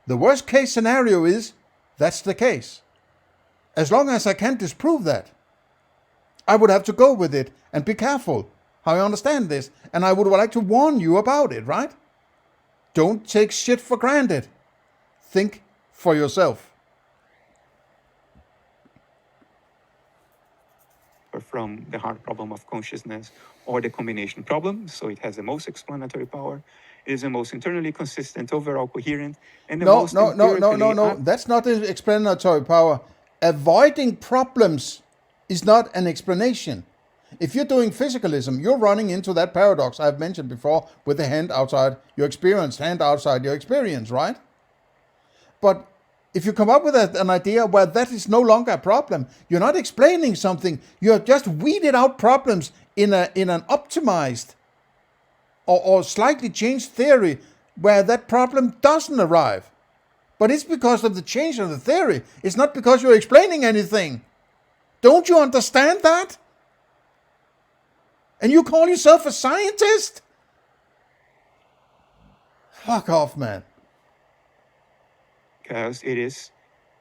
the worst case scenario is that's the case. As long as I can't disprove that, I would have to go with it and be careful how I understand this, and I would like to warn you about it, right? Don't take shit for granted. Think for yourself. From the hard problem of consciousness or the combination problem, so it has the most explanatory power. It is the most internally consistent, overall coherent, and the most No. That's not the explanatory power. Avoiding problems is not an explanation. If you're doing physicalism, you're running into that paradox I've mentioned before with the hand outside your experience, hand outside your experience, right? But if you come up with an idea where that is no longer a problem, you're not explaining something, you're just weeded out problems in an optimized or slightly changed theory where that problem doesn't arrive. But it's because of the change of the theory. It's not because you're explaining anything. Don't you understand that? And you call yourself a scientist? Fuck off, man. Because it is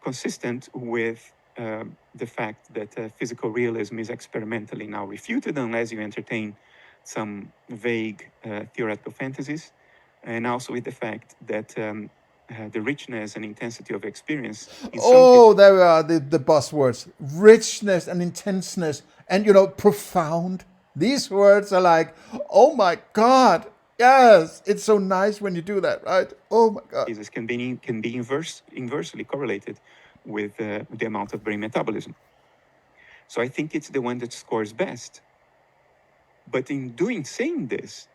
consistent with the fact that physical realism is experimentally now refuted unless you entertain some vague theoretical fantasies, and also with the fact that the richness and intensity of experience in some Oh, there are the buzzwords: richness and intenseness, and profound. These words are like, oh my God, yes, it's so nice when you do that, right? Oh my God. cases can be inversely correlated with the amount of brain metabolism. So I think it's the one that scores best. But in saying this,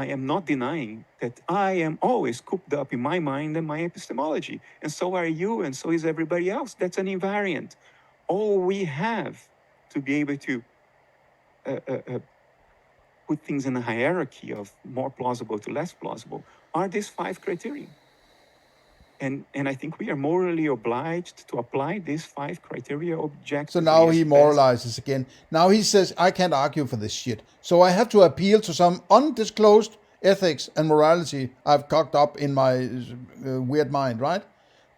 I am not denying that I am always cooped up in my mind and my epistemology. And so are you, and so is everybody else. That's an invariant. All we have to be able to put things in a hierarchy of more plausible to less plausible are these 5 criteria. And I think we are morally obliged to apply these 5 criteria objectively. So now as he best. moralizes again. Now he says, I can't argue for this shit. So I have to appeal to some undisclosed ethics and morality I've cocked up in my weird mind, right?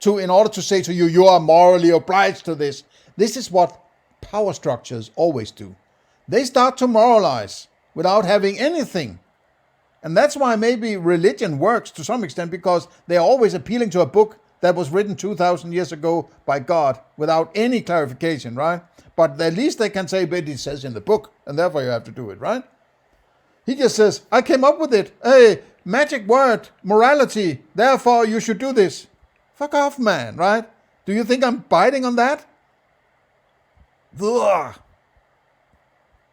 In order to say to you, you are morally obliged to this. This is what power structures always do. They start to moralize without having anything. And that's why maybe religion works to some extent, because they're always appealing to a book that was written 2,000 years ago by God without any clarification, right? But at least they can say, but it says in the book, and therefore you have to do it, right? He just says, I came up with it. Hey, magic word, morality, therefore you should do this. Fuck off, man, right? Do you think I'm biting on that? Ugh.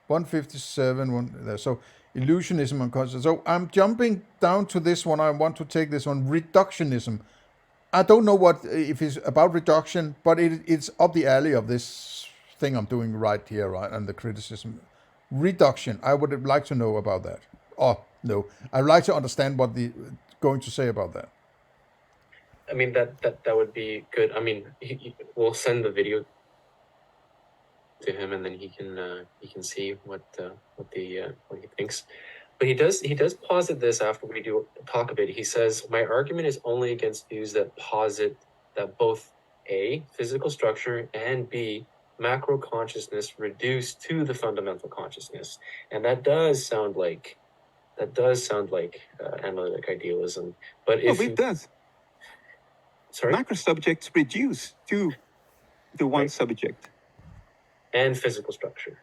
157, so illusionism and consciousness. So I'm jumping down to this one. I want to take this one, reductionism. I don't know if it's about reduction, but it's up the alley of this thing I'm doing right here, right, and the criticism. Reduction, I would like to know about that. Oh, no, I'd like to understand what the going to say about that. I mean, that would be good. I mean, we'll send the video to him, and then he can see what he thinks. But he does posit this after we do talk a bit. He says, my argument is only against views that posit that both A, physical structure, and B, macro consciousness reduce to the fundamental consciousness. And that does sound like analytic idealism. But if it does. Sorry? Macro subjects reduce to the one Right. subject. And physical structure.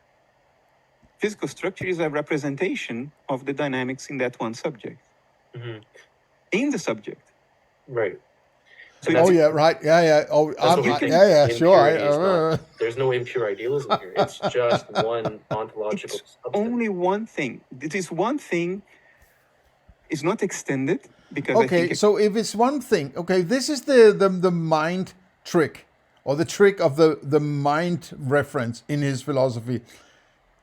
Physical structure is a representation of the dynamics in that one subject. Mm-hmm. In the subject. Right. So Oh yeah, right. Yeah. Oh, yeah. Sure. There's no impure idealism here. It's just one ontological substance. Only one thing. This one thing is not extended because okay. So if it's one thing, okay, this is the mind trick, or the trick of the mind reference in his philosophy.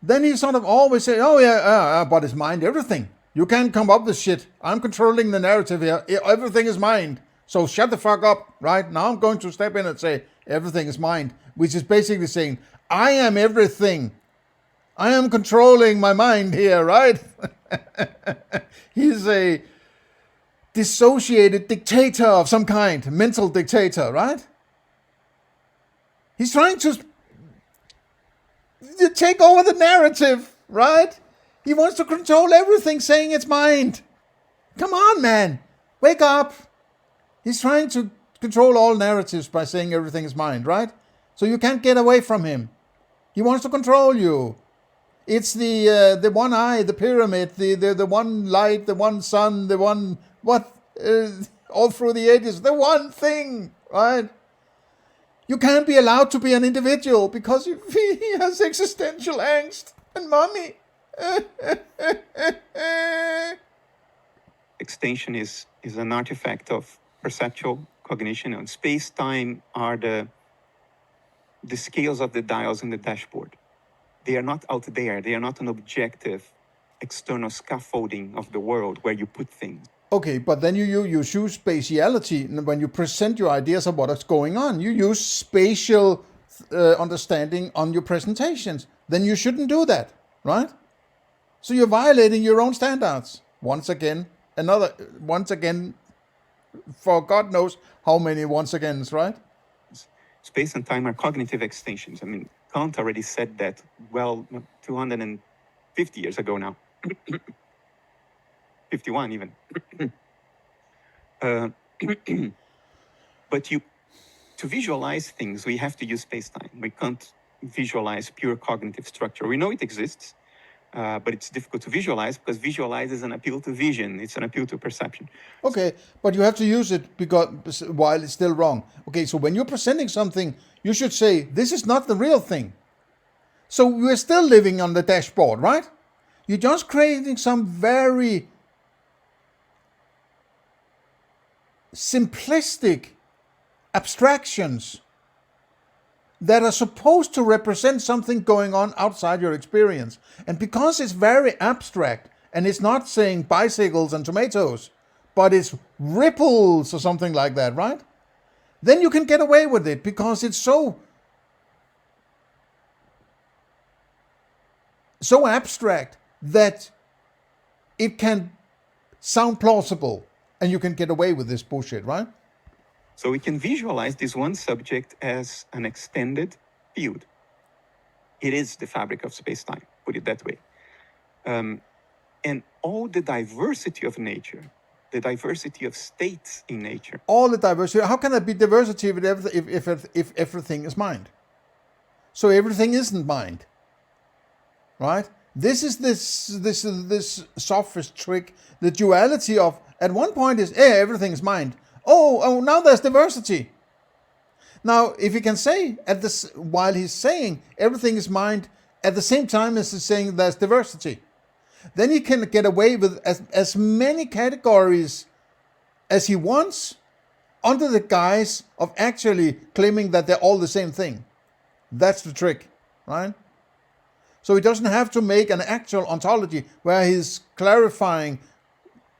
Then he sort of always say, oh yeah, but it's mind everything. You can't come up with shit. I'm controlling the narrative here. Everything is mind. So shut the fuck up, right? Now I'm going to step in and say, everything is mind, which is basically saying, I am everything. I am controlling my mind here, right? He's a dissociated dictator of some kind, mental dictator, right? He's trying to take over the narrative, right? He wants to control everything, saying it's mind. Come on, man. Wake up. He's trying to control all narratives by saying everything is mind, right? So you can't get away from him. He wants to control you. It's the one eye, the pyramid, the one light, the one sun, the one all through the ages, the one thing, right? You can't be allowed to be an individual because he has existential angst and money. Extension is an artifact of perceptual cognition, and space-time are the scales of the dials in the dashboard. They are not out there. They are not an objective external scaffolding of the world where you put things. Okay, but then you use spatiality when you present your ideas of what is going on. You use spatial understanding on your presentations. Then you shouldn't do that, right? So you're violating your own standards. Once again, for God knows how many once agains, right? Space and time are cognitive extensions. I mean, Kant already said that 200 and 50 years ago now. 51 even. But to visualize things, we have to use space-time. We can't visualize pure cognitive structure. We know it exists, but it's difficult to visualize because visualize is an appeal to vision. It's an appeal to perception. Okay, but you have to use it because while it's still wrong. Okay, so when you're presenting something, you should say, this is not the real thing. So we're still living on the dashboard, right? You're just creating some very simplistic abstractions that are supposed to represent something going on outside your experience. And because it's very abstract, and it's not saying bicycles and tomatoes, but it's ripples or something like that, right? Then you can get away with it because it's so abstract that it can sound plausible and you can get away with this bullshit, right? So we can visualize this one subject as an extended field. It is the fabric of space-time, put it that way. And all the diversity of nature, the diversity of states in nature. All the diversity. How can there be diversity if everything is mind? So everything isn't mind, right? This is this sophist trick. The duality of at one point is everything is mind. Oh, now there's diversity. Now, if you can say while he's saying everything is mind, at the same time as he's saying there's diversity, then he can get away with as many categories as he wants under the guise of actually claiming that they're all the same thing. That's the trick, right? So he doesn't have to make an actual ontology where he's clarifying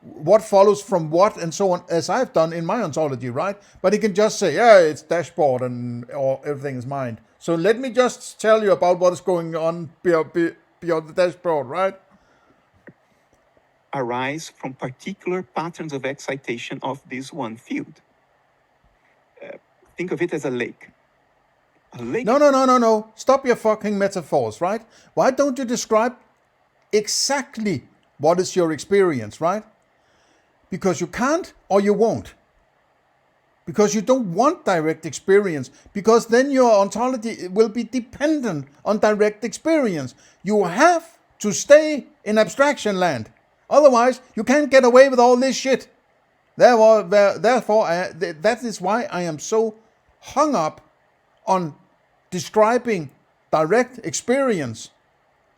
what follows from what and so on, as I've done in my ontology, right? But he can just say, yeah, it's dashboard or everything is mind. So let me just tell you about what is going on beyond the dashboard, right? Arise from particular patterns of excitation of this one field. Think of it as a lake. A lake. No. Stop your fucking metaphors, right? Why don't you describe exactly what is your experience, right? Because you can't or you won't. Because you don't want direct experience. Because then your ontology will be dependent on direct experience. You have to stay in abstraction land. Otherwise, you can't get away with all this shit. Therefore, that is why I am so hung up on describing direct experience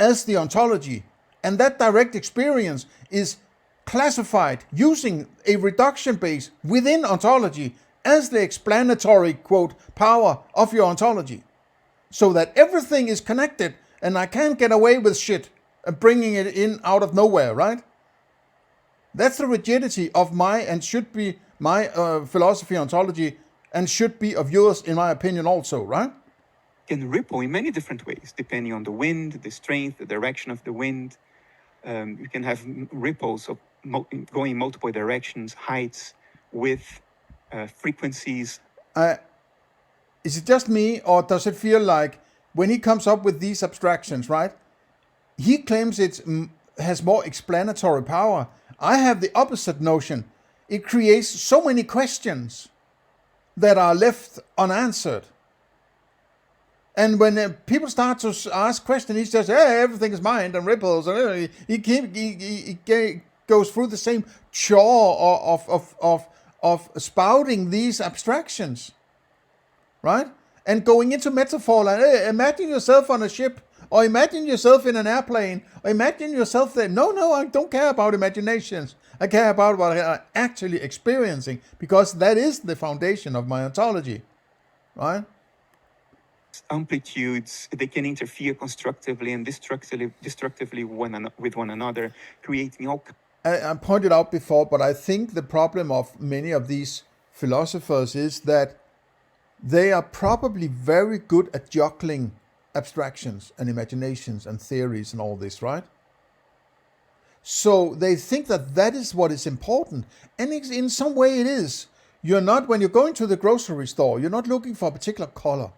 as the ontology. And that direct experience is classified using a reduction base within ontology as the explanatory, quote, power of your ontology. So that everything is connected and I can't get away with shit and bringing it in out of nowhere, right? That's the rigidity of my and should be my philosophy ontology and should be of yours, in my opinion, also, right? Can ripple in many different ways, depending on the wind, the strength, the direction of the wind. You can have ripples of going in multiple directions, heights, width, frequencies. Is it just me, or does it feel like when he comes up with these abstractions, right? He claims it has more explanatory power. I have the opposite notion. It creates so many questions that are left unanswered. And when people start to ask questions, he says, "Hey, everything is mind and ripples." And he goes through the same chore of spouting these abstractions, right? And going into metaphor, like, hey, imagine yourself on a ship, or imagine yourself in an airplane, or imagine yourself there. No, I don't care about imaginations. I care about what I'm actually experiencing, because that is the foundation of my ontology, right? Amplitudes, they can interfere constructively and destructively with one another, creating all. I pointed out before, but I think the problem of many of these philosophers is that they are probably very good at juggling abstractions and imaginations and theories and all this, right? So they think that that is what is important. And in some way it is. You're not, when you're going to the grocery store, you're not looking for a particular color.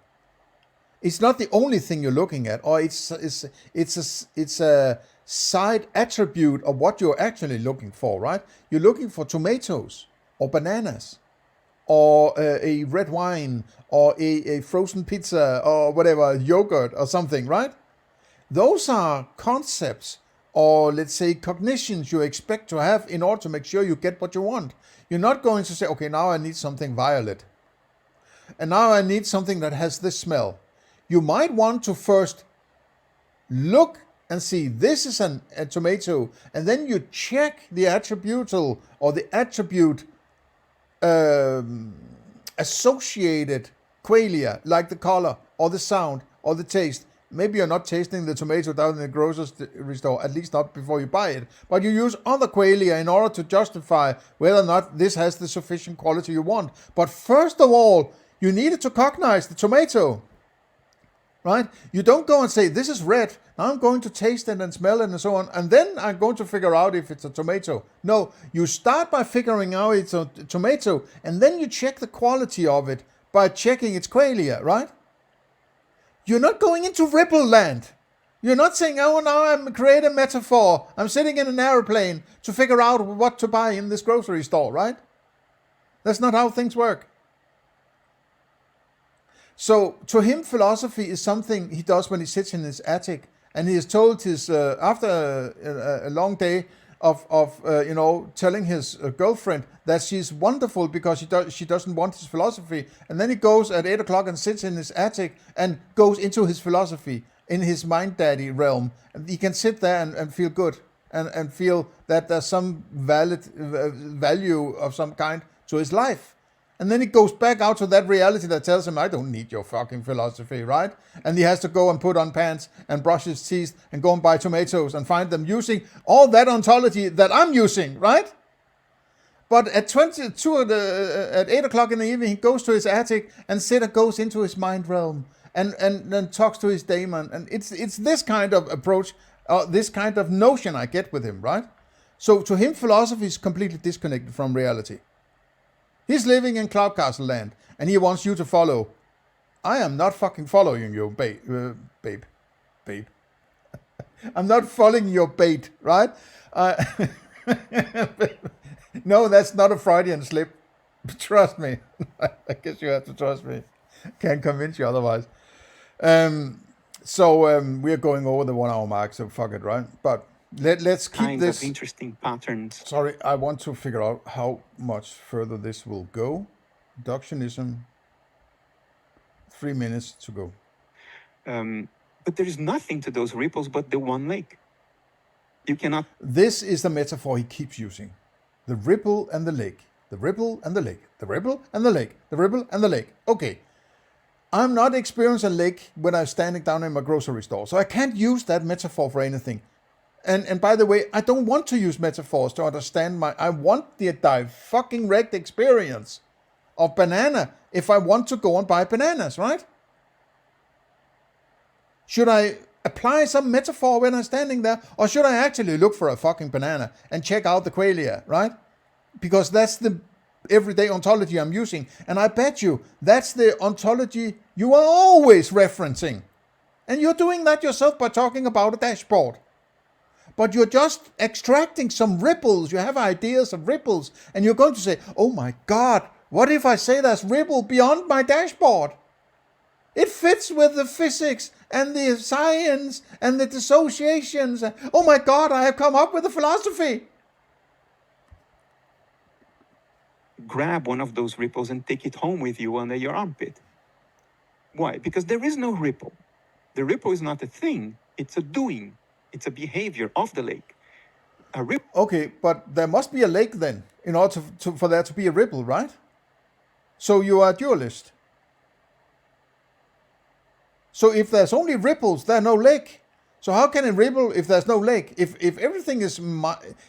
It's not the only thing you're looking at, or it's a side attribute of what you're actually looking for, right? You're looking for tomatoes or bananas or a red wine or a frozen pizza or whatever, yogurt or something, right? Those are concepts or, let's say, cognitions you expect to have in order to make sure you get what you want. You're not going to say, okay, now I need something violet. And now I need something that has this smell. You might want to first look and see this is a tomato, and then you check the attributable or the attribute associated qualia, like the color or the sound or the taste. Maybe you're not tasting the tomato down in the grocery store, at least not before you buy it, but you use other qualia in order to justify whether or not this has the sufficient quality you want. But first of all, you needed to cognize the tomato, right? You don't go and say, this is red, now I'm going to taste it and smell it and so on, and then I'm going to figure out if it's a tomato. No, you start by figuring out it's a tomato, and then you check the quality of it by checking its qualia, right? You're not going into ripple land. You're not saying, oh, now I'm creating a metaphor. I'm sitting in an airplane to figure out what to buy in this grocery store, right? That's not how things work. So to him, philosophy is something he does when he sits in his attic, and he is told his after a long day of telling his girlfriend that she's wonderful because she doesn't want his philosophy, and then he goes at 8 o'clock and sits in his attic and goes into his philosophy in his mind daddy realm, and he can sit there and feel good and feel that there's some valid value of some kind to his life. And then he goes back out to that reality that tells him, I don't need your fucking philosophy, right? And he has to go and put on pants and brush his teeth and go and buy tomatoes and find them using all that ontology that I'm using, right? But at 8 o'clock in the evening, he goes to his attic and goes into his mind realm and then talks to his daemon. And it's this kind of approach, this kind of notion I get with him, right? So to him, philosophy is completely disconnected from reality. He's living in Cloud Castle land, and he wants you to follow. I am not fucking following you, babe. I'm not following your bait, right? No, that's not a Freudian slip. Trust me. I guess you have to trust me. Can't convince you otherwise. So we're going over the 1 hour mark, so fuck it, right? But let's keep kind this of interesting patterns. Sorry, I want to figure out how much further this will go. Reductionism, 3 minutes to go. But there is nothing to those ripples but the one lake. You cannot. This is the metaphor he keeps using. The ripple and the lake. The ripple and the lake. The ripple and the lake. The ripple and the lake. Okay. I'm not experiencing a lake when I'm standing down in my grocery store, so I can't use that metaphor for anything. And by the way, I don't want to use metaphors to understand I want the fucking wrecked experience of banana if I want to go and buy bananas, right? Should I apply some metaphor when I'm standing there, or should I actually look for a fucking banana and check out the qualia, right? Because that's the everyday ontology I'm using. And I bet you that's the ontology you are always referencing. And you're doing that yourself by talking about a dashboard. But you're just extracting some ripples. You have ideas of ripples. And you're going to say, oh my God, what if I say there's ripple beyond my dashboard? It fits with the physics and the science and the dissociations. Oh my God, I have come up with a philosophy. Grab one of those ripples and take it home with you under your armpit. Why? Because there is no ripple. The ripple is not a thing. It's a doing. It's a behavior of the lake. A ripple. Okay, but there must be a lake then, in order for there to be a ripple, right? So you are a dualist. So if there's only ripples, there's no lake. So how can it ripple if there's no lake? If everything is...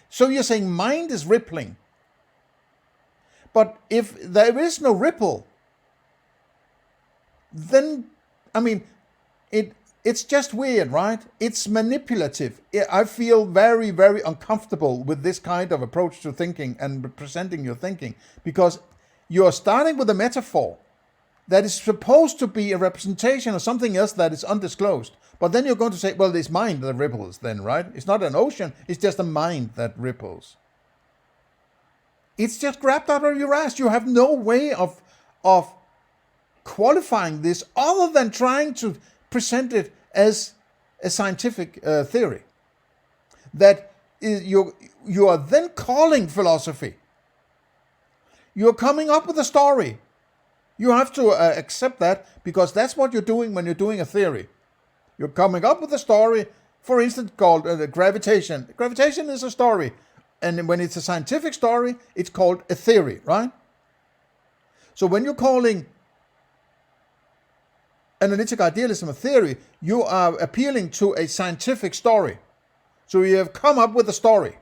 So you're saying mind is rippling. But if there is no ripple, then, I mean, it's just weird, right? It's manipulative. I feel very, very uncomfortable with this kind of approach to thinking and presenting your thinking, because you're starting with a metaphor that is supposed to be a representation of something else that is undisclosed. But then you're going to say, well, it's mind that ripples then, right? It's not an ocean, it's just a mind that ripples. It's just grabbed out of your ass. You have no way of qualifying this other than trying to present it as a scientific theory. That you are then calling philosophy. You're coming up with a story. You have to accept that, because that's what you're doing when you're doing a theory. You're coming up with a story, for instance, called gravitation. Gravitation is a story. And when it's a scientific story, it's called a theory, right? So when you're calling analytic idealism a theory, you are appealing to a scientific story. So you have come up with a story.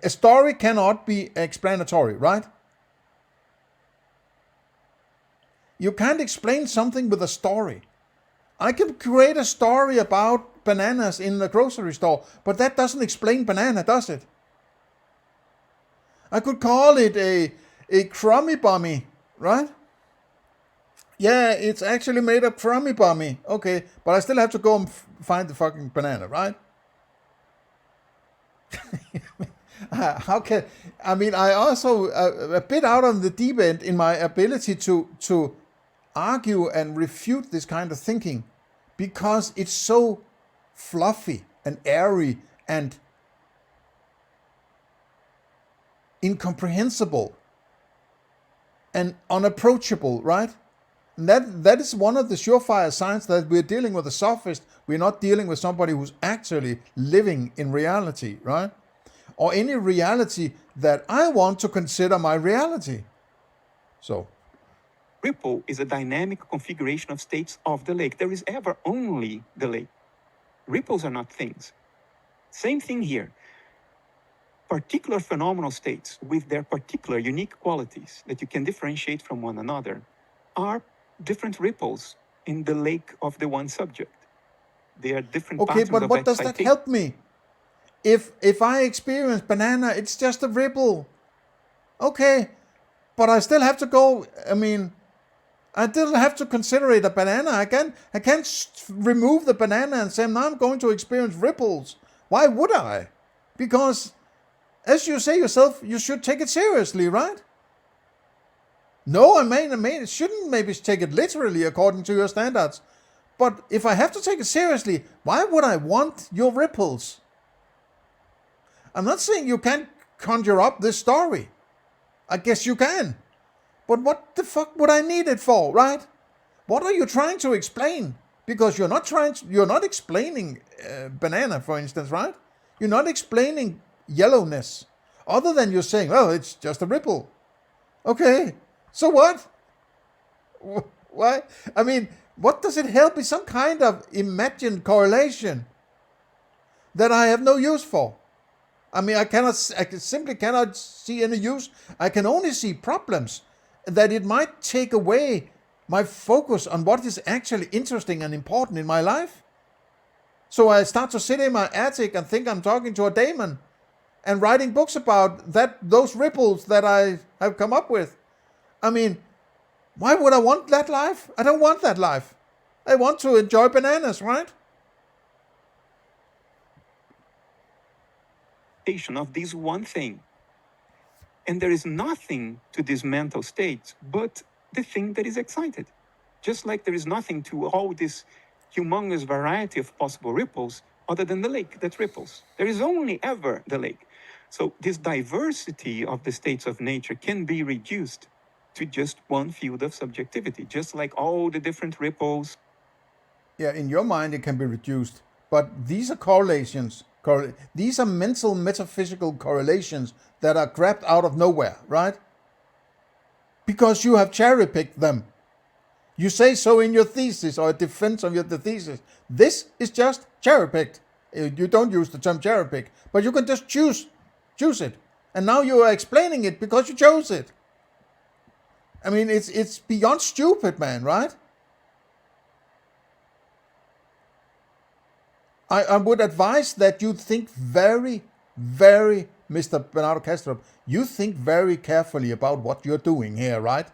A story cannot be explanatory, right? You can't explain something with a story. I can create a story about bananas in the grocery store, but that doesn't explain banana, does it? I could call it a crummy bummy, right? Yeah, it's actually made of crummy bummy. Okay, but I still have to go and find the fucking banana, right? How can I also a bit out on the deep end in my ability to argue and refute this kind of thinking, because it's so fluffy and airy and incomprehensible and unapproachable, right? And that is one of the surefire signs that we're dealing with a sophist. We're not dealing with somebody who's actually living in reality, right? Or any reality that I want to consider my reality. So, Ripple is a dynamic configuration of states of the lake. There is ever only the lake. Ripples are not things. Same thing here. Particular phenomenal states with their particular unique qualities that you can differentiate from one another are different ripples in the lake of the one subject. They are different okay, patterns but of what does that excitation. help me? If I experience banana, it's just a ripple. Okay, but I still have to go. I still have to consider it a banana. I can't remove the banana and say now I'm going to experience ripples. Why would I? Because, as you say yourself, you should take it seriously, right? No, I shouldn't maybe take it literally according to your standards. But if I have to take it seriously, why would I want your ripples? I'm not saying you can't conjure up this story. I guess you can. But what the fuck would I need it for, right? What are you trying to explain? Because you're not explaining banana, for instance, right? You're not explaining yellowness. Other than you're saying, well, it's just a ripple. Okay, so what? Why? What does it help? Is some kind of imagined correlation that I have no use for. I simply cannot see any use. I can only see problems, that it might take away my focus on what is actually interesting and important in my life. So I start to sit in my attic and think I'm talking to a daemon and writing books about those ripples that I have come up with. Why would I want that life? I don't want that life. I want to enjoy bananas, right? Of this one thing. And there is nothing to these mental states but the thing that is excited. Just like there is nothing to all this humongous variety of possible ripples other than the lake that ripples. There is only ever the lake. So this diversity of the states of nature can be reduced to just one field of subjectivity, just like all the different ripples. Yeah, in your mind it can be reduced, but these are correlations. These are mental metaphysical correlations that are grabbed out of nowhere, right? Because you have cherry-picked them. You say so in your thesis or a defense of the thesis. This is just cherry-picked. You don't use the term cherry-pick, but you can just choose it. And now you are explaining it because you chose it. It's beyond stupid, man, right? I would advise that you think very, very, Mr. Bernardo Kastrup, you think very carefully about what you're doing here, right?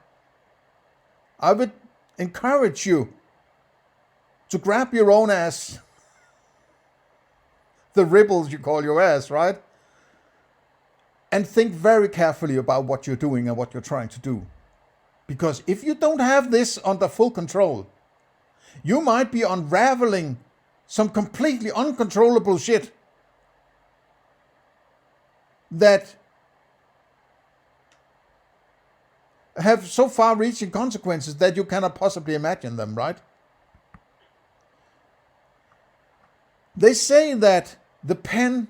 I would encourage you to grab your own ass, the ripples you call your ass, right? And think very carefully about what you're doing and what you're trying to do. Because if you don't have this under full control, you might be unraveling some completely uncontrollable shit that have so far-reaching consequences that you cannot possibly imagine them, right? They say that the pen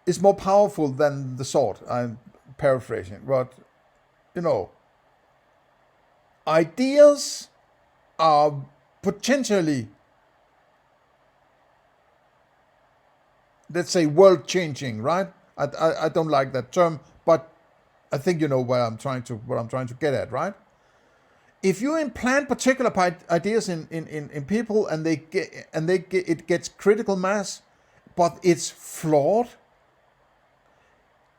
is more powerful than the sword. I'm paraphrasing, but ideas are potentially, let's say, world-changing, right? I don't like that term, but I think you know what I'm trying to get at, right? If you implant particular ideas in people and it gets critical mass, but it's flawed,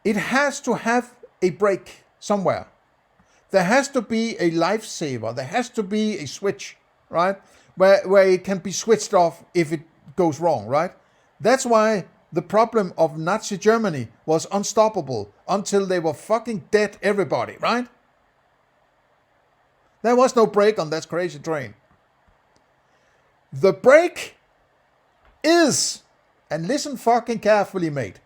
it has to have a break somewhere. There has to be a lifesaver. There has to be a switch, right? Where it can be switched off if it goes wrong, right? That's why the problem of Nazi Germany was unstoppable until they were fucking dead, everybody, right? There was no break on that crazy train. The break is, and listen fucking carefully, mate,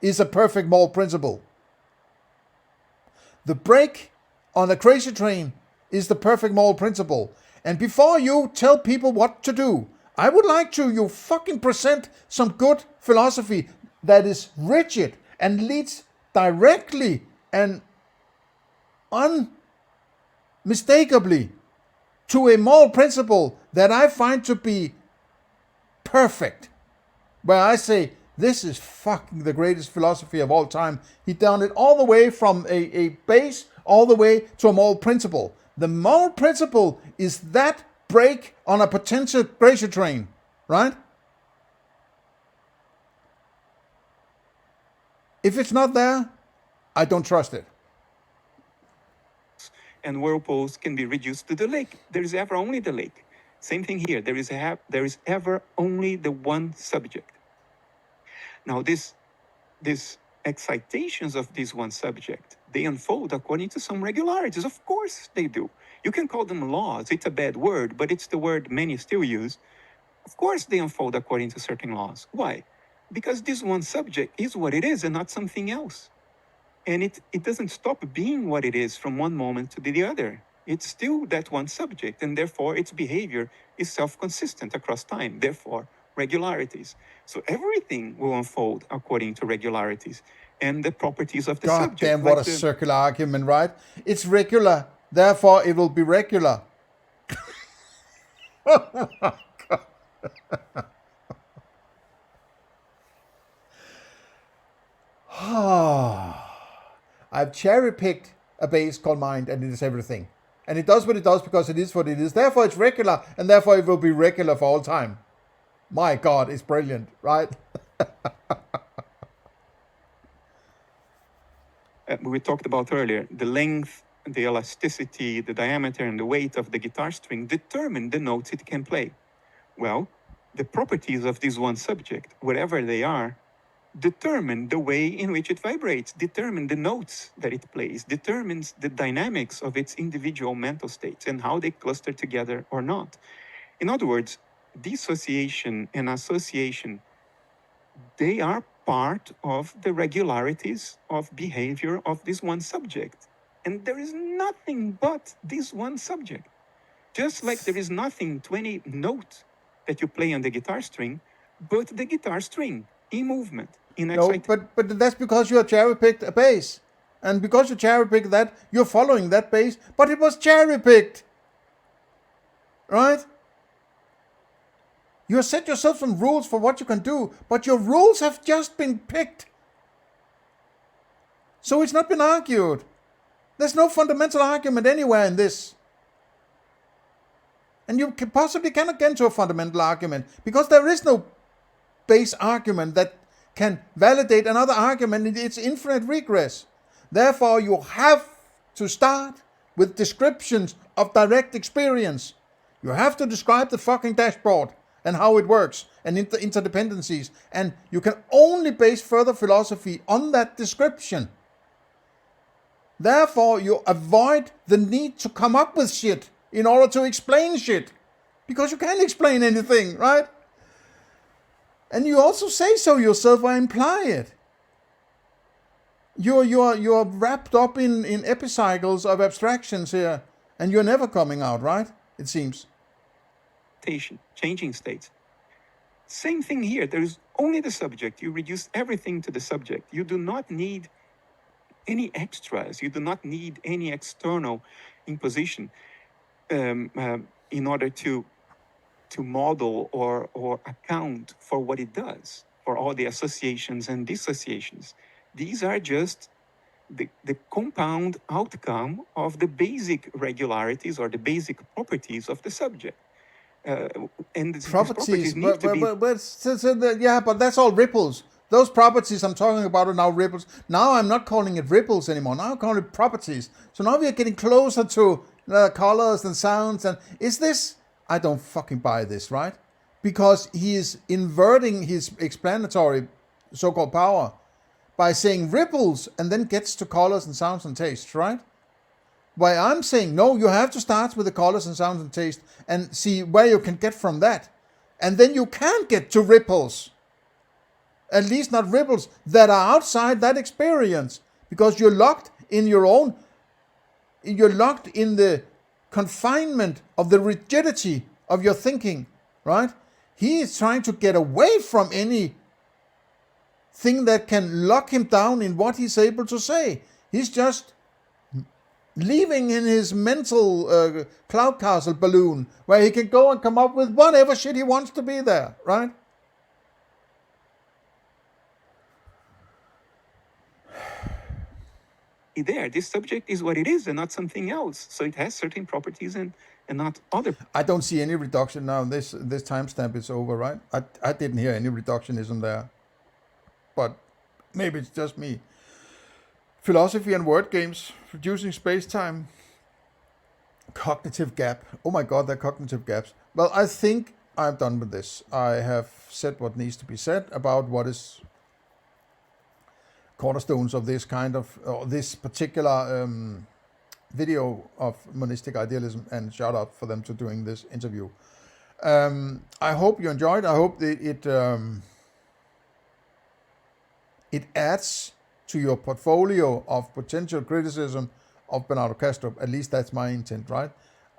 is a perfect moral principle. The break on a crazy train is the perfect moral principle. And before you tell people what to do, I would like you fucking present some good philosophy that is rigid and leads directly and unmistakably to a moral principle that I find to be perfect. Where I say, this is fucking the greatest philosophy of all time. He done it all the way from a base all the way to a moral principle. The moral principle is that break on a potential crazy train, right? If it's not there, I don't trust it. And whirlpools can be reduced to the lake. There is ever only the lake. Same thing here. There is ever only the one subject. Now, these excitations of this one subject, they unfold according to some regularities. Of course they do. You can call them laws. It's a bad word, but it's the word many still use. Of course they unfold according to certain laws. Why? Because this one subject is what it is and not something else. And it doesn't stop being what it is from one moment to the other. It's still that one subject, and therefore its behavior is self-consistent across time, therefore regularities. So everything will unfold according to regularities and the properties of the God subject. damn, what a circular argument, right? It's regular, therefore it will be regular. Oh my God. I've cherry-picked a base called mind, and it is everything. And it does what it does because it is what it is. Therefore it's regular, and therefore it will be regular for all time. My God, it's brilliant, right? We talked about earlier, the length, the elasticity, the diameter, and the weight of the guitar string determine the notes it can play. Well, the properties of this one subject, whatever they are, determine the way in which it vibrates, determine the notes that it plays, determines the dynamics of its individual mental states and how they cluster together or not. In other words, dissociation and association, they are part of the regularities of behavior of this one subject. And there is nothing but this one subject. Just like there is nothing to any note that you play on the guitar string, but the guitar string in movement, in excitation. No, but that's because you have cherry-picked a bass. And because you cherry-picked that, you're following that bass, but it was cherry-picked. Right? You have set yourself some rules for what you can do, but your rules have just been picked. So it's not been argued. There's no fundamental argument anywhere in this. And you possibly cannot get into a fundamental argument because there is no base argument that can validate another argument in its infinite regress. Therefore, you have to start with descriptions of direct experience. You have to describe the fucking dashboard and how it works and interdependencies, and you can only base further philosophy on that description. Therefore, you avoid the need to come up with shit in order to explain shit, because you can't explain anything, right? And you also say so yourself or imply it. You're wrapped up in epicycles of abstractions here, and you're never coming out, right? It seems. Changing states. Same thing here. There is only the subject. You reduce everything to the subject. You do not need any extras. You do not need any external imposition in order to model or account for what it does, for all the associations and dissociations. These are just the compound outcome of the basic regularities or the basic properties of the subject. And these properties need to be... yeah, but that's all ripples. Those properties I'm talking about are now ripples. Now I'm not calling it ripples anymore. Now I'm calling it properties. So now we are getting closer to colors and sounds. And is this... I don't fucking buy this, right? Because he is inverting his explanatory so-called power by saying ripples and then gets to colors and sounds and tastes, right? Why I'm saying, no, you have to start with the colors and sounds and taste and see where you can get from that. And then you can get to ripples. At least not ripples that are outside that experience. Because you're locked in your own... You're locked in the confinement of the rigidity of your thinking, right? He is trying to get away from any thing that can lock him down in what he's able to say. He's just living in his mental cloud castle balloon where he can go and come up with whatever shit he wants to be there, right? There, this subject is what it is and not something else. So it has certain properties and not other. I don't see any reduction now. This timestamp is over, right? I didn't hear any reductionism there. But maybe it's just me. Philosophy and word games, reducing space-time. Cognitive gap. Oh my god, they're cognitive gaps. Well, I think I'm done with this. I have said what needs to be said about what is cornerstones of this kind of, this particular video of monistic idealism, and shout out for them to doing this interview. I hope you enjoyed. I hope that it adds to your portfolio of potential criticism of Bernardo Kastrup. At least that's my intent, right?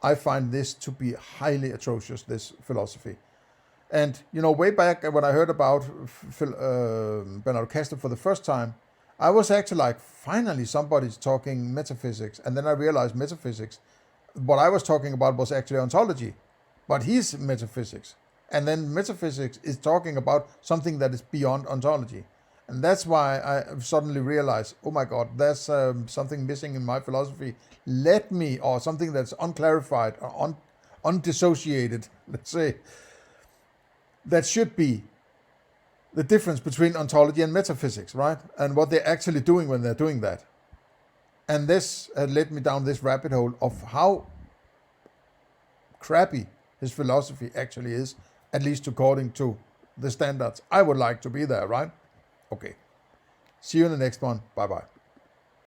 I find this to be highly atrocious, this philosophy. And, you know, way back when I heard about Bernardo Kastrup for the first time, I was actually like, finally somebody's talking metaphysics. And then I realized metaphysics, what I was talking about was actually ontology. But he's metaphysics. And then metaphysics is talking about something that is beyond ontology. And that's why I suddenly realized, oh my God, there's something missing in my philosophy. Let me, or something that's unclarified, or undissociated, let's say, that should be the difference between ontology and metaphysics, right? And what they're actually doing when they're doing that. And this led me down this rabbit hole of how crappy his philosophy actually is, at least according to the standards I would like to be there, right? Okay. See you in the next one. Bye-bye.